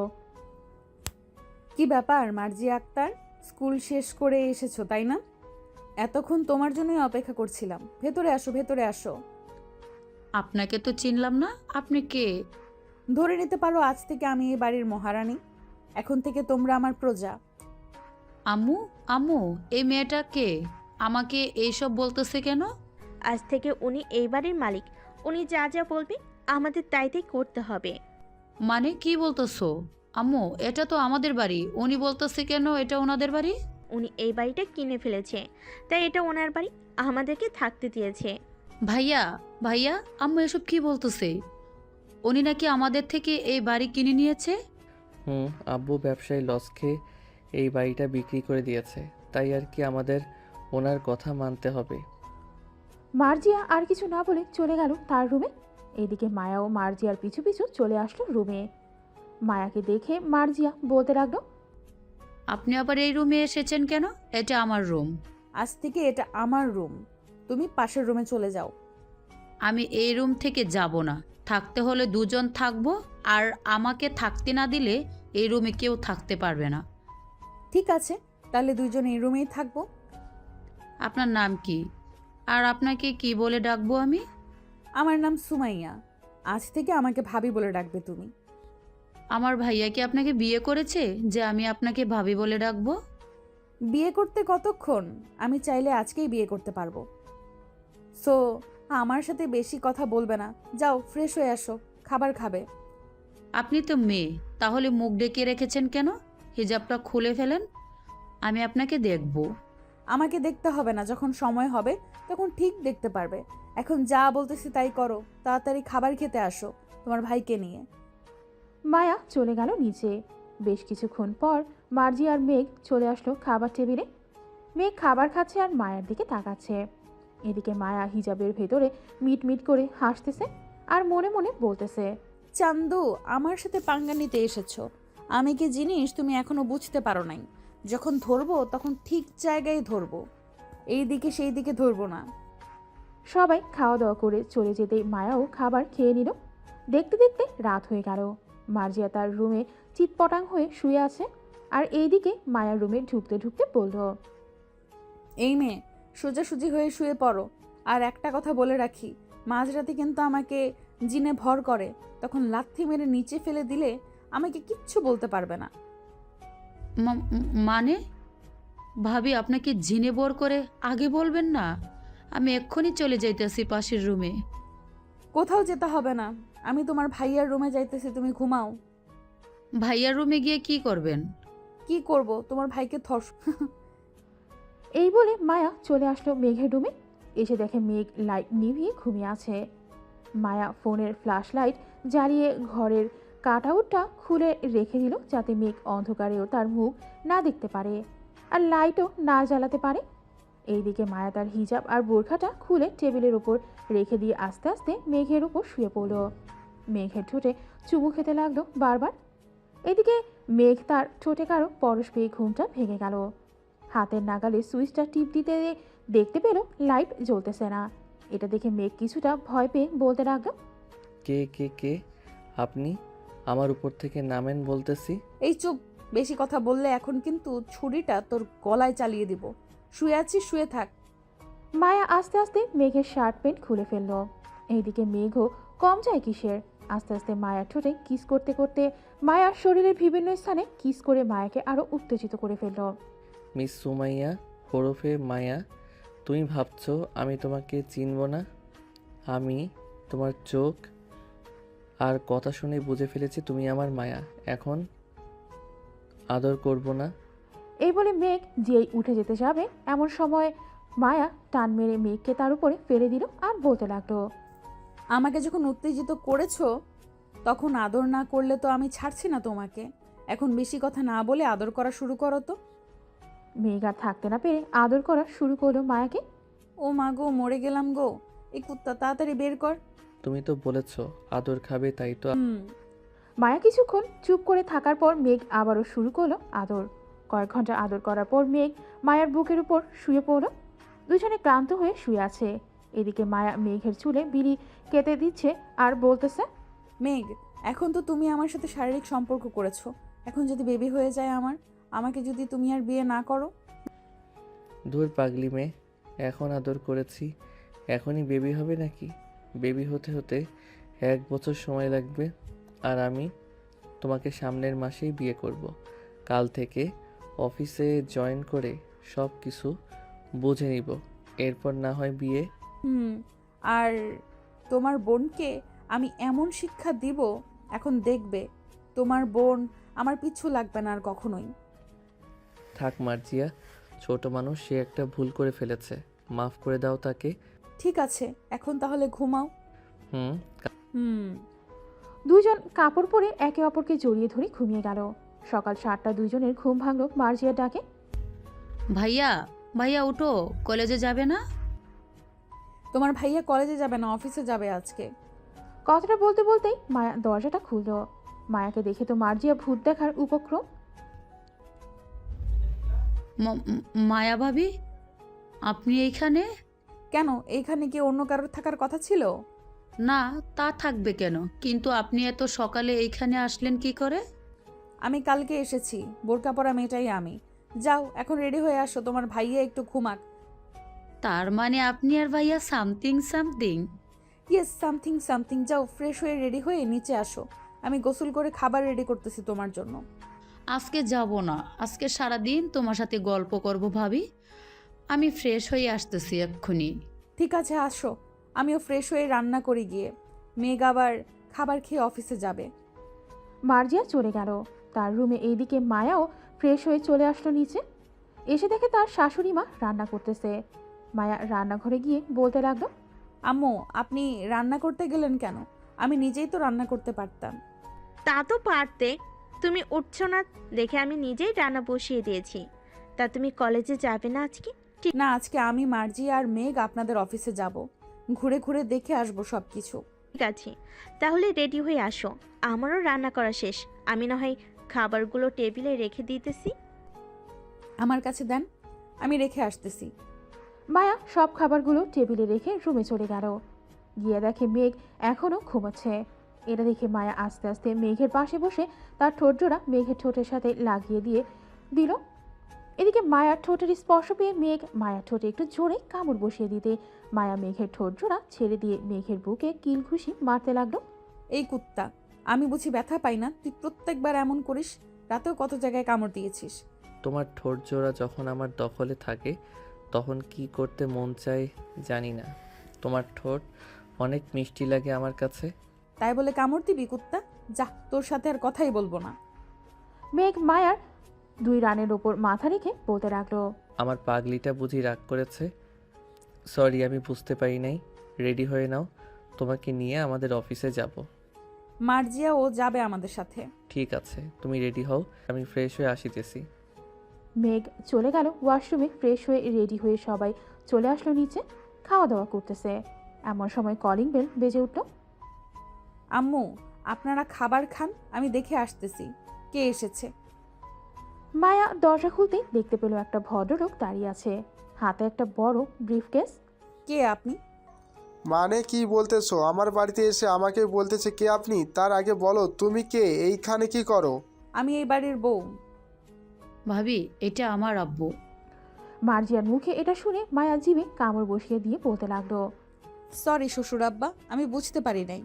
কি ব্যাপার মার্জিয়া আক্তার, স্কুল শেষ করে এসেছো তাই না? এতক্ষণ তোমার জন্যই অপেক্ষা করছিলাম। ভেতরে আসো, ভেতরে আসো। আপনাকে তো চিনলাম না, আপনি কে? ধরে নিতে পারো আজ থেকে আমি এই বাড়ির মহারানী। এখন থেকে তোমরা আমার প্রজা। আম্মু আম্মু, এই মেয়েটা কে? আমাকে এইসব বলতেছে কেন? আজ থেকে উনি এই বাড়ির মালিক। উনি যা যা বলবে আমাদের তাই তাই করতে হবে। মানে কি বলতেছো? আম্মু, এটা তো আমাদের বাড়ি, উনি বলতেছে কেন এটা ওনাদের বাড়ি? উনি এই বাড়িটা কিনে ফেলেছে, তাই এটা ওনার বাড়ি, আমাদেরকে থাকতে দিয়েছে। ভাইয়া ভাইয়া, আম্মু এসব কি বলতেছে? উনি নাকি আমাদের থেকে এই বাড়ি কিনে নিয়েছে? আব্বু ব্যবসায়ী লস খেয়ে এই বাড়িটা বিক্রি করে দিয়েছে, তাই আর কি আমাদের ওনার কথা মানতে হবে। মার্জিয়া আর কিছু না বলে চলে গেল তার রুমে। এদিকে মায়াও মার্জিয়ার পিছু পিছু চলে আসলো রুমে। মায়াকে দেখে মার্জিয়া বলতে লাগলো, আপনি আবার এই রুমে এসেছেন কেন? এটা আমার রুম। আজ থেকে এটা আমার রুম, তুমি পাশের রুমে চলে যাও। আমি এই রুম থেকে যাব না, থাকতে হলে দুজন থাকবো, আর আমাকে থাকতে না দিলে এই রুমে কেউ থাকতে পারবে না। ঠিক আছে, তাহলে দুইজন এই রুমেই থাকবো। আপনার নাম কি, আর আপনাকে কি বলে ডাকবো আমি? আমার নাম সুমাইয়া, আজ থেকে আমাকে ভাবি বলে ডাকবে তুমি। আমার ভাইয়া কি আপনাকে বিয়ে করেছে যে আমি আপনাকে ভাবি বলে ডাকবো? বিয়ে করতে কতক্ষণ? আমি চাইলে আজকেই বিয়ে করতে পারবো। সো আমার সাথে বেশি কথা বলবে না, যাও ফ্রেশ হয়ে আসো, খাবার খাবে। আপনি তো মেয়ে, তাহলে মুখ ডেকে রেখেছেন কেন? হিজাবটা খুলে ফেলেন, আমি আপনাকে দেখব। আমাকে দেখতে হবে না, যখন সময় হবে তখন ঠিক দেখতে পারবে। এখন যা বলতেছি তাই করো, তাড়াতাড়ি খাবার খেতে আসো তোমার ভাইকে নিয়ে। মায়া চলে গেল নিচে। বেশ কিছুক্ষণ পর মার্জি আর মেঘ চলে আসলো খাবার টেবিলে। মেঘ খাবার খাচ্ছে আর মায়ের দিকে তাকাচ্ছে। এদিকে মায়া হিজাবের ভেতরে মিট মিট করে হাসতেছে আর মনে মনে বলতেছে, চান্দু, আমার সাথে পাঙ্গা নিতে এসেছো। আমি কি জিনিস তুমি এখনো বুঝতে পারো নাই। যখন ধরবো তখন ঠিক জায়গায় ধরবো, এই দিকে সেই দিকে ধরবো না। সবাই খাওয়া দাওয়া করে চলে যেতেই মায়াও খাবার খেয়ে নিল। দেখতে দেখতে রাত হয়ে গেল। মার্জিয়া তার রুমে চিৎপটাং হয়ে শুয়ে আছে, আর এইদিকে মায়ার রুমে ঢুকতে ঢুকতে বলল, এই মেয়ে, সোজাসুজি হয়ে শুয়ে পড়ো। আর একটা কথা বলে রাখি, মাঝরাতে কিন্তু আমাকে জিনে ভর করে, তখন লাথি মেরে নিচে ফেলে দিলে আমাকে কিচ্ছু বলতে পারবে না। মানে ভাবি আপনাকে জিনে বোর করে আগে বলবেন না? আমি এক্ষুনি চলে যাইতেছি পাশের রুমে। কোথাও যেতে হবে না, আমি তোমার ভাইয়ার রুমে যাইতেছি, তুমি ঘুমাও। ভাইয়ার রুমে গিয়ে কি করবেন? কি করব, তোমার ভাইকে এই বলে মায়া চলে আসলো মেঘের রুমে। এসে দেখে মেঘ লাইট নিভিয়ে ঘুমিয়ে আছে। মায়া ফোনের ফ্ল্যাশ লাইট জ্বালিয়ে ঘরের কাটআউটটা খুলে রেখে দিল, যাতে মেঘ অন্ধকারেও তার মুখ না দেখতে পারে আর লাইটও না জ্বালাতে পারে। এইদিকে মায়া তার হিজাব আর বোরখাটা খুলে টেবিলের ওপর রেখে দিয়ে আস্তে আস্তে মেঘের ওপর শুয়ে পড়ল। মেঘের ঠোঁটে চুমু খেতে লাগলো বারবার। এদিকে মেঘ তার ঠোঁটে কারো পরশ পেয়ে ঘুমটা ভেঙে গেল। হাতের নাগালে সুইচটা টিপ দিতে দেখতে পেল লাইট জ্বলতেছে না। এটা দেখে মেঘ কিছুটা ভয় পেয়ে বলতে লাগলো, কে কে কে আপনি? আমার উপর থেকে নামেন বলতেছি। এই চুপ, বেশি কথা বললে এখন কিন্তু ছুরিটা তোর গলায় চালিয়ে দিব। শুয়ে আছিস, শুয়ে থাক। মায়া আস্তে আস্তে মেঘের শার্ট প্যান্ট খুলে ফেলল। এইদিকে মেঘও কম যায় কিসের, আস্তে আস্তে মায়ার ঠোঁটে কিস করতে করতে মায়ার শরীরের বিভিন্ন স্থানে কিস করে মায়াকে আরো উত্তেজিত করে ফেলল। মিস সুমাইয়া ওরফে মায়া, তুমি ভাবছো আমি তোমাকে চিনব না? আমি তোমার চোখ আর কথা শুনে বুঝে ফেলেছি তুমি আমার মায়া। এখন আদর করব না? এই বলে মেঘ যেই উঠে যেতে যাবে, এমন সময় মায়া টান মেরে মেঘকে তার উপরে ফেলে দিল আর বলতে লাগলো, আমাকে যখন উত্তেজিত করেছো তখন আদর না করলে তো আমি ছাড়ছি না তোমাকে। এখন বেশি কথা না বলে আদর করা শুরু করো তো। মেঘ আর থাকতে না পেরে আদর করা শুরু করলো মায়াকে। ও মা গো, মরে গেলাম গো, এই কুত্তা তাড়াতাড়ি বের কর। তুমি তো বলেছো আদর খাবে, তাই তো। মায়া কিছুক্ষণ চুপ করে থাকার পর মেঘ আবারও শুরু করলো আদর। কয়েক ঘন্টা আদর করার পর মেঘ মায়ার বুকের উপর শুয়ে পড়ল। দুজনে ক্লান্ত হয়ে শুয়ে আছে। এদিকে মায়া মেঘের চুলে বিড়ি কেটে দিচ্ছে আর বলতেছে, মেঘ, এখন তো তুমি আমার সাথে শারীরিক সম্পর্ক করেছো, এখন যদি বেবি হয়ে যায় আমাকে যদি তুমি আর বিয়ে না করো? দূর পাগলি মেয়ে, এখন আদর করেছি এখনই বেবি হবে নাকি? বেবি হতে হতে 1 বছর সময় লাগবে। আর আমি তোমাকে সামনের মাসেই বিয়ে করব। কাল থেকে অফিসে জয়েন করে সব কিছু বুঝে নিব, এরপর না হয় বিয়ে। আর তোমার বোনকে আমি এমন শিক্ষা দিব, এখন দেখবে তোমার বোন আমার পিছু লাগবে না আর কখনোই। থাক মার্জিয়া, ছোট মানুষ, সে একটা ভুল করে ফেলেছে, মাফ করে দাও তাকে। ঠিক আছে, এখন তাহলে ঘুমাও। দুইজন কাপড় পরে একে অপরকে জড়িয়ে ধরে ঘুমিয়ে গেল। সকাল 7টা দুইজনের ঘুম ভাঙল মার্জিয়ার ডাকে। ভাইয়া ভাইয়া উঠো, কলেজে যাবে না? তোমার ভাইয়া কলেজে যাবে না, অফিসে যাবে আজকে। কথাটা বলতে বলতেই মায়া দরজাটা খুলল। মায়াকে দেখে তো মার্জিয়া ভূত দেখার উপক্রম। মায়া ভাবি, আপনি এইখানে? কেন, এইখানে কি অন্য কারোর থাকার কথা ছিল? না, তা থাকবে কেন, কিন্তু আপনি এত সকালে এইখানে আসলেন কি করে? আমি কালকে এসেছি, বোরকা পরা মেয়েটাই আমি। যাও এখন রেডি হয়ে আসো, তোমার ভাইয়া একটু ঘুমাক। তার মানে আপনি আর ভাইয়া something something? Yes, something something. যাও ফ্রেশ হয়ে রেডি হয়ে নিচে আসো, আমি গোসল করে খাবার রেডি করতেছি তোমার জন্য। আজকে যাব না, আজকে সারাদিন তোমার সাথে গল্প করব ভাবি। আমি ফ্রেশ হয়ে আসতেছি এক্ষুনি। ঠিক আছে, আসো, আমিও ফ্রেশ হয়ে রান্না করি গিয়ে। মেঘ আবার খাবার খেয়ে অফিসে যাবে। মার্জিয়া চলে গেল তার রুমে। এইদিকে মায়াও ফ্রেশ হয়ে চলে আসলো নিচে। এসে দেখে তার শাশুড়ি মা রান্না করতেছে। মায়া রান্নাঘরে গিয়ে বলতে লাগলো, আম্মু, আপনি রান্না করতে গেলেন কেন? আমি নিজেই তো রান্না করতে পারতাম। তা তো পারতে, তুমি উঠছো না দেখে আমি নিজেই রান্না বসিয়ে দিয়েছি। তা তুমি কলেজে যাবে না আজকে? না, আজকে আমি, মার্জি আর মেঘ আপনাদের অফিসে যাব, ঘুরে ঘুরে দেখে আসবো সব কিছু। ঠিক আছে, তাহলে রেডি হয়ে আসো, আমারও রান্না করা শেষ। আমি না হয় খাবারগুলো টেবিলে রেখে দিতেছি। আমার কাছে দেন, আমি রেখে আসতেছি। মায়া সব খাবারগুলো টেবিলে রেখে রুমে চলে গেল। গিয়ে দেখে মেঘ এখনও ঘুমাচ্ছে। এটা দেখে মায়া আস্তে আস্তে মেঘের পাশে বসে তার ঠোঁট জোড়া মেঘের ঠোঁটের সাথে লাগিয়ে দিয়ে দিল। এদিকে মায়ার ঠোঁটের স্পর্শ পেয়ে মেঘ মায়ার ঠোঁটে একটু জোরে কামড় বসিয়ে দিতে মায়া মেঘের ঠোঁট জোড়া ছেড়ে দিয়ে মেঘের বুকে কিল ঘুষি মারতে লাগলো। এই কুত্তা, আমি বুঝি ব্যথা পাই না? তুই প্রত্যেকবার এমন করিস। রাতেও কত জায়গায় কামড় দিয়েছিস। তোমার ঠোঁট জোড়া যখন আমার দখলে থাকে তখন কি করতে মন চায় জানি না। তোমার ঠোঁট অনেক মিষ্টি লাগে আমার কাছে। তাই বলে কামড় দিবি কুত্তা? যা, তোর সাথে আর কথাই বলবো না। মেঘ মায়ার 2 রানের ওপর মাথা রেখে বলতে লাগলো, আমার পাগলিটা বুঝি রাগ করেছে। সরি, আমি বুঝতে পারি নাই। রেডি হয়ে নাও, তোমাকে নিয়ে আমাদের অফিসে যাব। মার্জিয়া ও যাবে আমাদের সাথে। ঠিক আছে, তুমি রেডি হও, আমি ফ্রেশ হয়ে আসিতেছি। মেঘ চলে গেল ওয়াশরুমে। ফ্রেশ হয়ে রেডি হয়ে সবাই চলে আসলো নিচে, খাওয়া দাওয়া করতেছে। এমন সময় কলিং বেল বেজে উঠল। আম্মু, আপনারা খাবার খান, আমি দেখে আসতেছি কে এসেছে। মায়া দরজা খুলতেই দেখতে পেল একটা ভদ্রলোক দাঁড়িয়ে আছে, হাতে একটা বড় ব্রিফকেস। কে আপনি? মানে কি বলতেছো? আমার বাড়িতে এসে আমাকে বলতেছে কে আপনি? তার আগে বলো তুমি কে, এইখানে কি করো? আমি এই বাড়ির বউ। ভাবি, এটা আমার আব্বু। মার্জিয়ার মুখে এটা শুনে মায়া জিভে কামড় বসিয়ে দিয়ে বলতে লাগলো, সরি শ্বশুর আব্বা, আমি বুঝতে পারি নাই।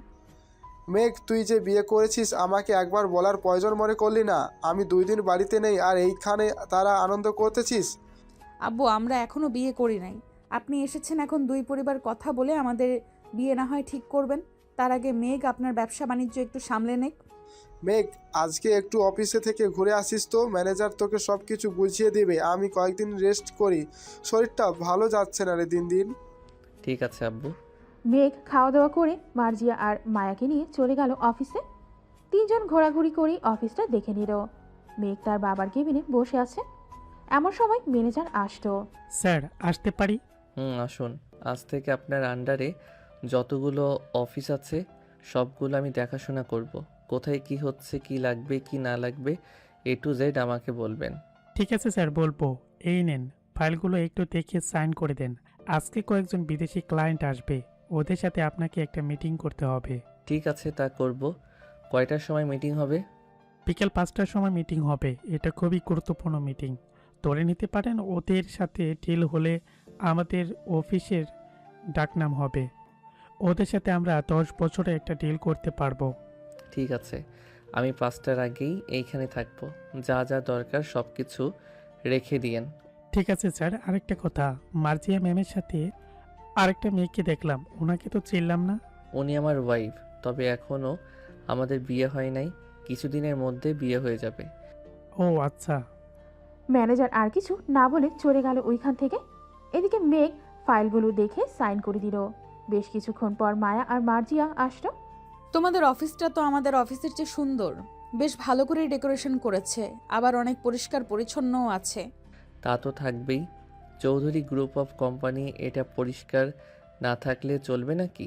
মেঘ, তুই যে বিয়ে করেছিস আমাকে একবার বলার প্রয়োজন মনে করলি না? আমি 2 দিন বাড়িতে নেই আর এইখানে তারা আনন্দ করতেছিস। আব্বু, আমরা এখনো বিয়ে করি নাই। আপনি এসেছেন এখন 2 পরিবার কথা বলে আমাদের বিয়ে না হয় ঠিক করবেন। তার আগে মেঘ আপনার ব্যবসা বাণিজ্য একটু সামলে নেক। মেঘ, আজকে একটু অফিসে থেকে ঘুরে আসিস তো, ম্যানেজার তোকে সব কিছু বুঝিয়ে দেবে। আমি কয়েকদিন রেস্ট করি, শরীরটা ভালো যাচ্ছে না রে দিন দিন। ঠিক আছে আব্বু। মেঘ খাওয়া দাওয়া করে মার্জিয়া আর মায়াকে নিয়ে চলে গেল অফিসে। 3 জন ঘোরাঘুরি করে অফিসটা দেখে নিল। মেঘ তার বাবার কেবিনে বসে আছে। এমন সময় ম্যানেজার আসতো। স্যার, আসতে পারি? আসুন। আজ থেকে আপনার আন্ডারে যতগুলো অফিস আছে সবগুলো আমি দেখাশোনা করব। কোথায় কি হচ্ছে, কি লাগবে কি না লাগবে, A to Z আমাকে বলবেন। ঠিক আছে স্যার, বলবো। এই নেন, ফাইলগুলো একটু দেখে সাইন করে দেন। আজকে কয়েকজন বিদেশি ক্লায়েন্ট আসবে, ওদের সাথে আপনাকে একটা মিটিং করতে হবে। ঠিক আছে, তা করব। কয়টার সময় মিটিং হবে? বিকেল 5টার সময় মিটিং হবে। এটা খুবই গুরুত্বপূর্ণ মিটিং। ধরে নিতে পারেন ওদের সাথে ডিল হলে আমাদের অফিসের ডাকনাম হবে। ওদের সাথে আমরা 10 বছরে একটা ডিল করতে পারবো। ঠিক আছে, আমি 5টার আগেই এইখানে থাকবো। যা যা দরকার সব কিছু রেখে দিয়েন। ঠিক আছে স্যার। আরেকটা কথা, মার্জিয়া ম্যামের সাথে আরেকটা মেয়েকে দেখলাম, ওনাকে তো চিনলাম না। উনি আমার ওয়াইফ, তবে এখনও আমাদের বিয়ে হয় নাই। কিছুদিনের মধ্যে বিয়ে হয়ে যাবে। ও আচ্ছা। ম্যানেজার আর কিছু না বলে চলে গেল ওইখান থেকে। এদিকে মেঘ ফাইলগুলো দেখে সাইন করে দিল। বেশ কিছুক্ষণ পর মায়া আর মার্জিয়া আসলো। তোমাদের অফিসটা তো আমাদের অফিসের চেয়ে সুন্দর। বেশ ভালো করে ডেকোরেশন করেছে, আবার অনেক পরিষ্কার পরিচ্ছন্নও আছে। তা তো থাকবেই। চৌধুরী গ্রুপ অফ কোম্পানি, এটা পরিষ্কার না থাকলে চলবে নাকি?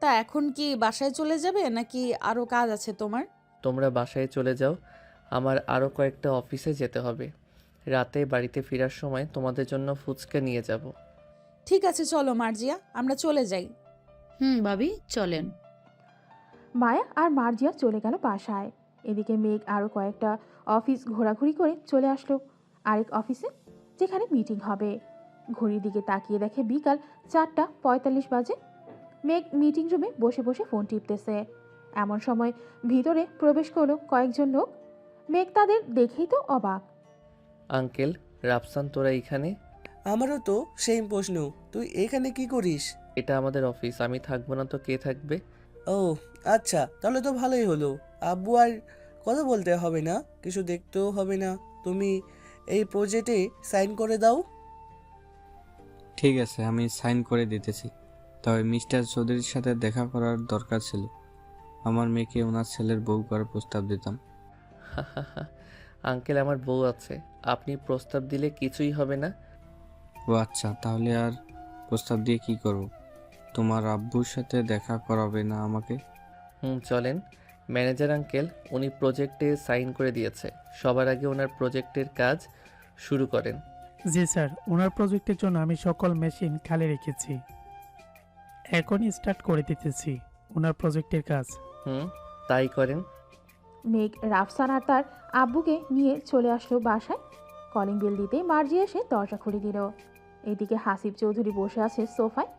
তা এখন কি বাসায় চলে যাবে নাকি আরও কাজ আছে তোমার? তোমরা বাসায় চলে যাও, আমার আরও কয়েকটা অফিসে যেতে হবে। রাতে বাড়িতে ফেরার সময় তোমাদের জন্য ফুচকা নিয়ে যাব। ঠিক আছে, চলো মার্জিয়া, আমরা চলে যাই। ভাবি, চলেন। মায়া আর মার্জিয়া চলে গেল বাসায়। এদিকে মেঘ আরও কয়েকটা অফিস ঘোরাঘুরি করে চলে আসলো আরেক অফিসে, যেখানে মিটিং হবে। ঘড়ির দিকে তাকিয়ে দেখে বিকাল 4:45 বাজে। মেঘ মিটিং রুমে বসে বসে ফোন টিপতেছে। এমন সময় ভিতরে প্রবেশ করলো কয়েকজন লোক। মেঘ তাদের দেখেই তো অবাক। আঙ্কেল, রাফসান, তোরা এখানে? আমারও তো সেম প্রশ্ন, তুই এখানে কি করিস? এটা আমাদের অফিস, আমি থাকবো না তো কে থাকবে? ও আচ্ছা, তাহলে তো ভালোই হলো। আব্বু আর কথা বলতে হবে না, কিছু দেখতেও হবে না। তুমি এই প্রজেক্টে সাইন করে দাও। ঠিক আছে, আমি সাইন করে দিতেছি। তবে মিস্টার চৌধুরীর সাথে দেখা করার দরকার ছিল। আমার মেয়েকে ওনার ছেলের বউ করার প্রস্তাব দিতাম। আঙ্কেল, আমার বউ আছে, আপনি প্রস্তাব দিলে কিছুই হবে না। ও আচ্ছা, তাহলে আর প্রস্তাব দিয়ে কি করব? তোমার আব্বুর সাথে দেখা করাবে না আমাকে? চলেন। ম্যানেজার আঙ্কেল, উনি প্রজেক্টে সাইন করে দিয়েছে। সবার আগে ওনার প্রজেক্টের কাজ শুরু করেন। জি স্যার, ওনার প্রজেক্টের জন্য আমি সকল মেশিন খালি রেখেছি। এখনই স্টার্ট করে দিতেছি ওনার প্রজেক্টের কাজ। তাই করেন। মেঘ রাফসান আর তার আব্বুকে নিয়ে চলে আসলো বাসায়। কলিং বেল দিতেই মার্জি এসে দরজা খুলে দিল। এদিকে হাসিব চৌধুরী বসে আছে সোফায়।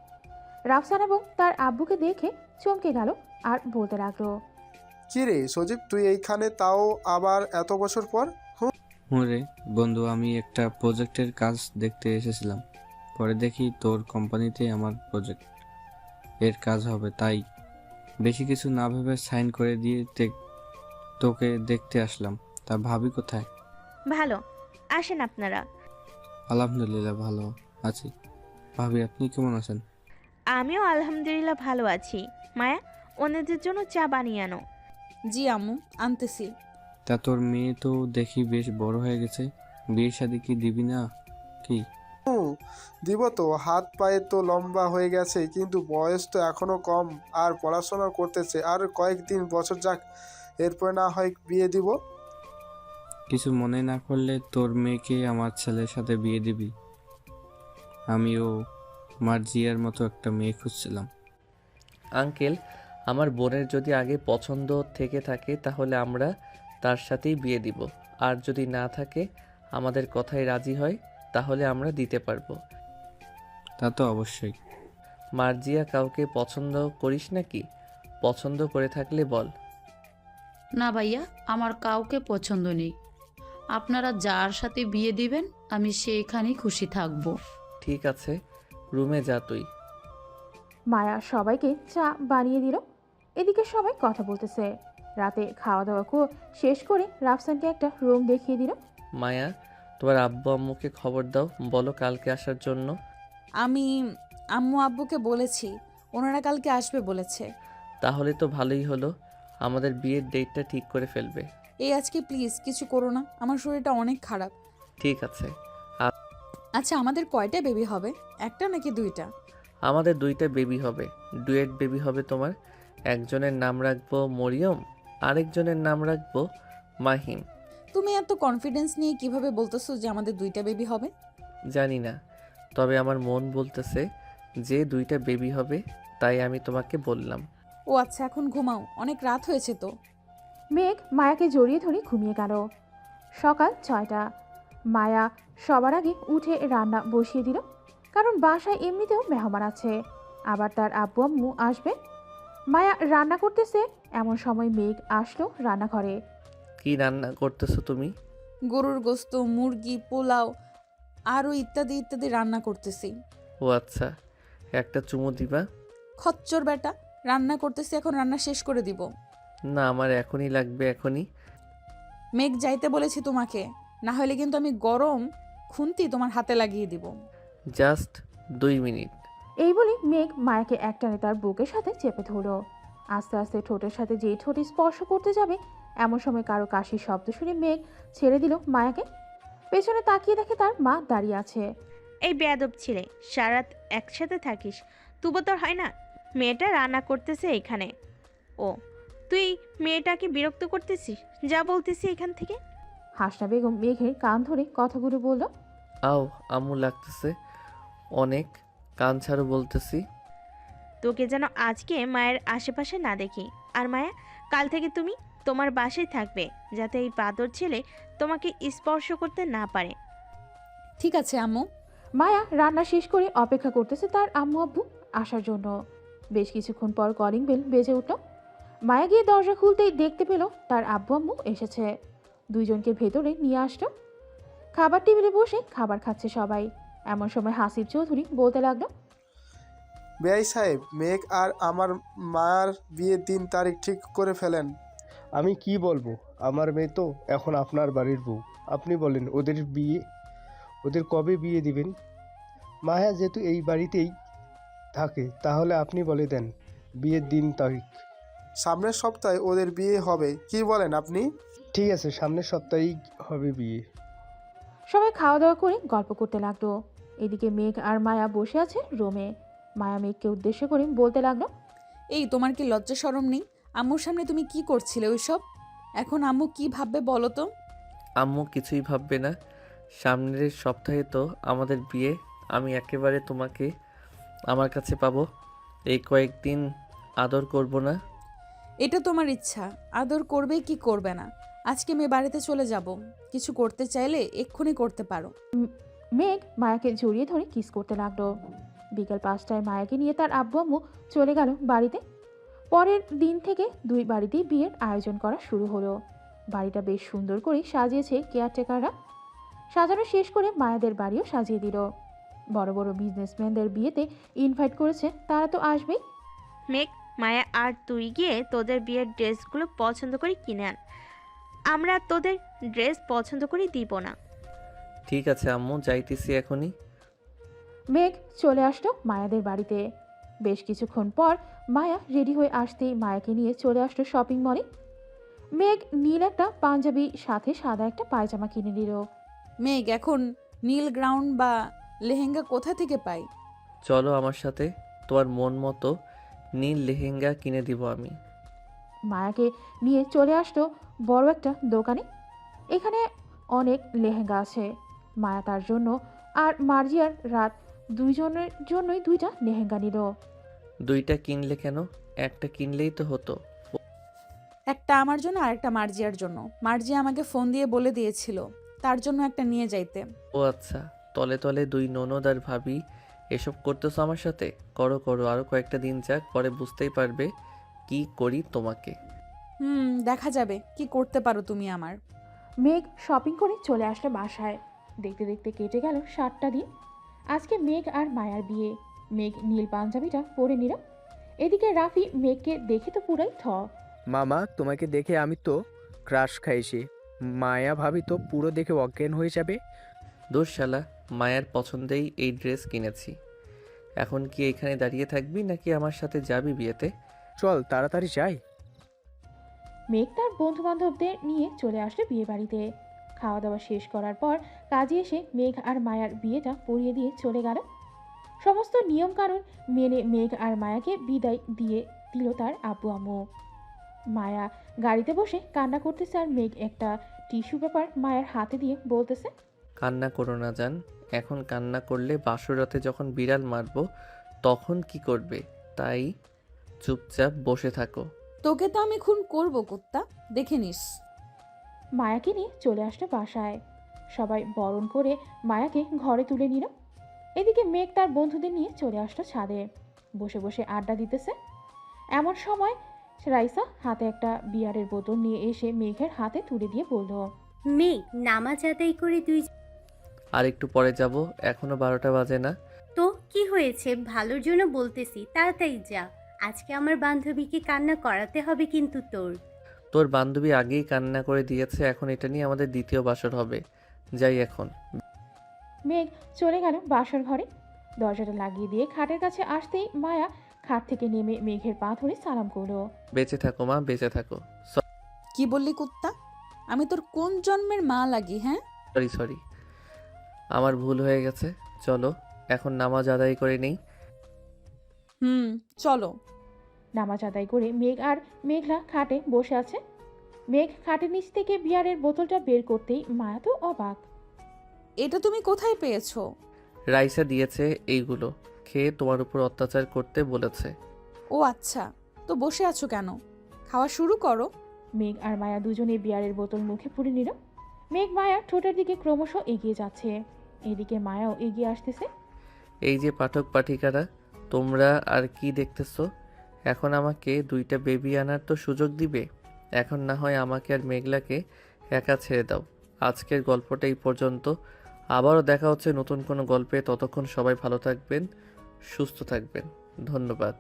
রাফসান এবং তার আব্বুকে দেখে চমকে গেল আর বলতে লাগলো, কি রে সজীব, তুই এইখানে, তাও আবার এত বছর পর? হুঁরে বন্ধু, আমি একটা প্রজেক্টের কাজ দেখতে এসেছিলাম। পরে দেখি তোর কোম্পানিতে আমার প্রজেক্ট এর কাজ হবে, তাই বেশি কিছু না ভেবে সাইন করে দিয়ে তোকে দেখতে আসলাম। তা ভাবি কোথায়? ভালো, আসেন আপনারা। আলহামদুলিল্লাহ ভালো আছি। ভাবি আপনি কেমন আছেন? আমিও আলহামদুলিল্লাহ ভালো আছি। মায়া, অন্যদের জন্য চা বানিয়ে আনো। জি আম্মু, আনতেছি। তা তোর মেয়ে তো দেখি বেশ বড় হয়ে গেছে, বিয়ে শাদী কি দিবি না কি? দিব তো, হাত পায়ে তো লম্বা হয়ে গেছে, কিন্তু বয়স তো এখনো কম, আর পড়াশোনা করতেছে। আর কয়েকদিন বছর যাক, এরপর না হয় বিয়ে দিব। কিছু মনে না করলে তোর মেয়েকে আমার ছেলের সাথে বিয়ে দিবি? আমিও মার্জিয়ার মতো একটা মেয়ে খুঁজছিলাম। আঙ্কেল, আমার বোনের যদি আগে পছন্দ থেকে থাকে তাহলে আমরা তার সাথেই বিয়ে দিব, আর যদি না থাকে, আমাদের কথায় রাজি হয়, তাহলে আমরা দিতে পারবো। তা তো অবশ্যই। মার্জিয়া, কাউকে পছন্দ করিস নাকি? পছন্দ করে থাকলে বল। না ভাইয়া, আমার কাউকে পছন্দ নেই। আপনারা যার সাথে বিয়ে দিবেন আমি সেইখানেই খুশি থাকবো। ঠিক আছে, রুমে যা তুই। মায়া সবাইকে চা বানিয়ে দিল। এদিকে সবাই কথা বলতেছে। রাতে খাওয়া দাওয়া শেষ করে রাফসানকে একটা রুম দেখিয়ে দিল। মায়া, তোমার আব্বু আম্মুকে খবর দাও, বলো কালকে আসার জন্য। আমি আম্মু আব্বুকে বলেছি, ওনারা কালকে আসবে বলেছে। তাহলে তো ভালোই হলো, আমাদের বিয়ের ডেটটা ঠিক করে ফেলবে। এই আজকে প্লিজ কিছু করো না, আমার শরীরটা অনেক খারাপ। ঠিক আছে। আচ্ছা, আমাদের কয়টা বেবি হবে? একটা নাকি দুইটা? আমাদের 2টা বেবি হবে, ডুয়েট বেবি হবে তোমার। একজনের নাম রাখবো মরিয়ম, আরেকজনের নাম রাখবো মাহিম। তুমি এত কনফিডেন্স নিয়ে কিভাবে বলতেছো যে আমাদের 2টা বেবি হবে? জানি না, তবে আমার মন বলতেছে যে 2টা বেবি হবে, তাই আমি তোমাকে বললাম। ও আচ্ছা, এখন ঘুমাও, অনেক রাত হয়েছে তো। মেঘ মায়াকে জড়িয়ে ধরে ঘুমিয়ে গেল। সকাল 6টা। মায়া সবার আগে উঠে রান্না বসিয়ে দিল, কারণ বাসায় এমনিতেও মেহমান আছে, আবার তার আব্বু আম্মু আসবে। মায়া রান্না করতেছে, এমন সময় মেঘ আসলো রান্নাঘরে। কি রান্না করতেছো তুমি? গরুর গোস্ত, মুরগি, পোলাও আরও ইত্যাদি ইত্যাদি রান্না করতেছি। ও আচ্ছা, একটা চুমু দিবা? খচ্চর বেটা, রান্না করতেছি, এখন রান্না শেষ করে দিব। না, আমার এখনই লাগবে, এখনই। মেঘ যাইতে বলেছি তোমাকে, না হলে কিন্তু আমি গরম খুন্তি তোমার হাতে লাগিয়ে দিব। Just 2 minute. এই বলে মেঘ মায়াকে একটানে তার বুকের সাথে চেপে ধরল। আস্তে আস্তে ঠোঁটের সাথে যেই ঠোঁটে স্পর্শ করতে যাবে, এমন সময় কারো কাশির শব্দ শুনে মেঘ ছেড়ে দিল মায়াকে। পেছনে তাকিয়ে দেখে তার মা দাঁড়িয়ে আছে। এই বেয়াদব ছেলে, সারাত একসাথে থাকিস, তবু তোর হয় না? মেয়েটা রান্না করতেছে এখানে। ও, তুই মেয়েটাকে বিরক্ত করতেছিস? যা বলতেছি এখান থেকে। হাসনা বেগম মেঘের কান ধরে কথাগুলো বলল। আও, আম্মু লাগতেছে অনেক, কান ছাড়ো বলতেছি। তোকে যেন আজকে মায়ের আশেপাশে না দেখি। আর মায়া, কাল থেকে তুমি তোমার বাসায় থাকবে, যাতে এই বাদর ছেলে তোমাকে স্পর্শ করতে না পারে। ঠিক আছে আম্মু। মায়া রান্না শেষ করে অপেক্ষা করতেছে তার আম্মু আব্বু আসার জন্য। বেশ কিছুক্ষণ পর কলিং বেল বেজে উঠল। মায়া গিয়ে দরজা খুলতেই দেখতে পেল তার আব্বু আম্মু এসেছে। দুইজনকে ভেতরে নিয়ে আসলো। খাবার টেবিলে বসে খাবার খাচ্ছে সবাই। এমন সময় হাসিব চৌধুরী বলতে লাগলো, বেআই সাহেব, মেঘ আর আমার মার বিয়ের দিন তারিখ ঠিক করে ফেলেন। আমি কি বলবো, আমার মেয়ে তো এখন আপনার বাড়ির বউ। আপনি বলেন ওদের কবে বিয়ে দিবেন? মায়া যেহেতু এই বাড়িতেই থাকে, তাহলে আপনি বলে দেন বিয়ের দিন তারিখ। সামনের সপ্তাহে ওদের বিয়ে হবে, কি বলেন আপনি? ঠিক আছে, সামনের সপ্তাহেই হবে বিয়ে। সবাই খাওয়া দাওয়া করে গল্প করতে লাগলো। এদিকে মেঘ আর মায়া বসে আছে রুমে। মায়া মেঘকে উদ্দেশ্য করে বলতে লাগলো, এই তোমার কি লজ্জা শরম নেই? আম্মুর সামনে তুমি কি করছিলে ওইসব? এখন আম্মু কি ভাববে বলো তো? আম্মু কিছুই ভাববে না, সামনের সপ্তাহে তো আমাদের বিয়ে। আমি একেবারে তোমাকে আমার কাছে পাবো, এই কয়েকদিন আদর করব না? এটা তোমার ইচ্ছা, আদর করবে কি করবে না। আজকে মেয়ে বাড়িতে চলে যাব, কিছু করতে চাইলে এক্ষুনি করতে পারো। মেঘ মায়াকে জড়িয়ে ধরে কিস করতে লাগলো। বিকাল 5টায় মায়াকে নিয়ে তার আব্বু আম্মু চলে গেল বাড়িতে। পরের দিন থেকে দুই বাড়িতেই বিয়ের আয়োজন করা শুরু হলো। বাড়িটা বেশ সুন্দর করে সাজিয়েছে কেয়ারটেকাররা। সাজানো শেষ করে মায়াদের বাড়িও সাজিয়ে দিল। বড় বড় বিজনেসম্যানদের বিয়েতে ইনভাইট করেছে, তারা তো আসবেই। মেঘ, মায়া আর তুই গিয়ে তোদের বিয়ের ড্রেসগুলো পছন্দ করে কিনে আন। আমরা তোদের ড্রেস পছন্দ করে দিব না। ঠিক আছে আম্মু, যাইতেছি এখনই। মেঘ চলে আসলো মায়াদের বাড়িতে। বেশ কিছুক্ষণ পর মায়া রেডি হয়ে আসতেই মায়াকে নিয়ে চলে আসলো শপিং মলে। মেঘ নীল একটা পাঞ্জাবি সাথে সাদা একটা পায়জামা কিনে নিল। মেঘ, এখন নীল গ্রাউন্ড বা লেহেঙ্গা কোথা থেকে পাই? চলো আমার সাথে, তোমার মন মতো নীল লেহেঙ্গা কিনে দিব আমি। মায়াকে নিয়ে চলে আসলো বড় একটা দোকানে। এখানে অনেক লেহেঙ্গা আছে। মায়া তার জন্য আর মার্জিয়ার রাত দুইজনের জন্যই দুইটা লেহেঙ্গা নিল। দুইটা কিনলে কেন? একটা কিনলেই তো হতো। একটা আমার জন্য আর একটা মার্জিয়ার জন্য। মার্জিয়া আমাকে ফোন দিয়ে বলে দিয়েছিল তার জন্য একটা নিয়ে যাইতে। ও আচ্ছা, তলে তলে দুই ননদ আর ভাবি এসব করতেছো আমার সাথে? করো করো, আরো কয়েকটা দিন যাক, পরে বুঝতেই পারবে কি করি তোমাকে। দেখা যাবে কি করতে পারো তুমি আমার। মেঘ শপিং করে চলে আসলো বাসায়। দেখতে দেখতে কেটে গেল 7টা দিন। আজকে মেঘ আর মায়ার বিয়ে। মেঘ নীল পাঞ্জাবিটা পরে নিল। এদিকে রাফি মেঘকে দেখে তো পুরাই মামা, তোমাকে দেখে আমি তো ক্রাশ খাইছি। মায়া ভাবি তো পুরো দেখে অজ্ঞান হয়ে যাবে। দোষ শালা, মায়ের পছন্দেই এই ড্রেস কিনেছি। এখন কি এখানে দাঁড়িয়ে থাকবি নাকি আমার সাথে যাবি বিয়েতে? চল তাড়াতাড়ি যাই। মেঘ তার বন্ধু বান্ধবদের নিয়ে চলে আসলো বিয়ে বাড়িতে। খাওয়া দাওয়া শেষ করার পর কাজে এসে মেঘ আর মায়ার বিয়েটা পড়িয়ে দিয়ে চলে গেল। সমস্ত নিয়ম কানুন মেনে মেঘ আর মায়াকে বিদায় দিয়ে দিল তার আব্বু আম্মু। মায়া গাড়িতে বসে কান্না করতেছে আর মেঘ একটা টিস্যু পেপার মায়ের হাতে দিয়ে বলতেছে, কান্না করো না জান, এখন কান্না করলে বাসরাতে যখন বিড়াল মারবো তখন কি করবে? তাই চুপচাপ বসে থাকো। তোকে তো আমি খুন করব কুত্তা, দেখে নিস। মায়াকে নিয়ে চলে আসলো বাসায়। সবাই বরণ করে মায়াকে ঘরে তুলে নিল। এদিকে মেঘ তার বন্ধুদের নিয়ে চলে আসলো ছাদে। বসে বসে আড্ডা দিতেছে। এমন সময় রাইসা হাতে একটা বিয়ারের বোতল নিয়ে এসে মেঘের হাতে তুলে দিয়ে বলল, মেঘ, নামাজ আদায় করে তুই। আর একটু পরে যাব, এখনো 12টা বাজে না। তো কি হয়েছে? ভালোর জন্য বলতেছি, তাড়াতাড়ি যা। আজকে আমার বান্ধবীকে কান্না করাতে হবে কিন্তু তোর। তোর বান্ধবী আগেই কান্না করে দিয়েছে, এখন এটা নিয়ে আমাদের দ্বিতীয় বাসর হবে। যাই এখন। মেঘ চলে গেল বাসার ঘরে। দরজাটা লাগিয়ে দিয়ে খাটের কাছে আসতেই মায়া খাট থেকে নেমে মেঘের পা ধরে সালাম করলো। বেঁচে থাকো মা, বেঁচে থাকো। কি বললি কুত্তা? আমি তোর কোন জন্মের মা লাগি? হ্যাঁ, সরি সরি, আমার ভুল হয়ে গেছে। চলো এখন নামাজ আদায় করে নেই। চলো। নামাজ আদায় করে মেঘ আর মেঘলা খাটে বসে আছে। মেঘ খাটের নিচ থেকে বিয়ারের বোতলটা বের করতেই মায়া তো অবাক। এটা তুমি কোথায় পেয়েছো? রাইসা দিয়েছে, এইগুলো খেয়ে তোমার উপর অত্যাচার করতে বলেছে। ও আচ্ছা, তো বসে আছো কেন? খাওয়া শুরু করো। মেঘ আর মায়া দুজনে বিয়ারের বোতল মুখে পুরে নিল। মেঘ মায়ার ঠোঁটের দিকে ক্রমশ এগিয়ে যাচ্ছে। এদিকে মায়াও এগিয়ে আসতেছে। এই যে পাঠক পাঠিকারা, তোমরা আর কি দেখতেছো? এখন আমাকে 2টা বেবি আনার তো সুযোগ দিবে। এখন না হয় আমাকে আর মেঘলাকে একা ছেড়ে দাও। আজকের গল্পটা এই পর্যন্ত। আবারও দেখা হচ্ছে নতুন কোনো গল্পে। ততক্ষণ সবাই ভালো থাকবেন, সুস্থ থাকবেন। ধন্যবাদ।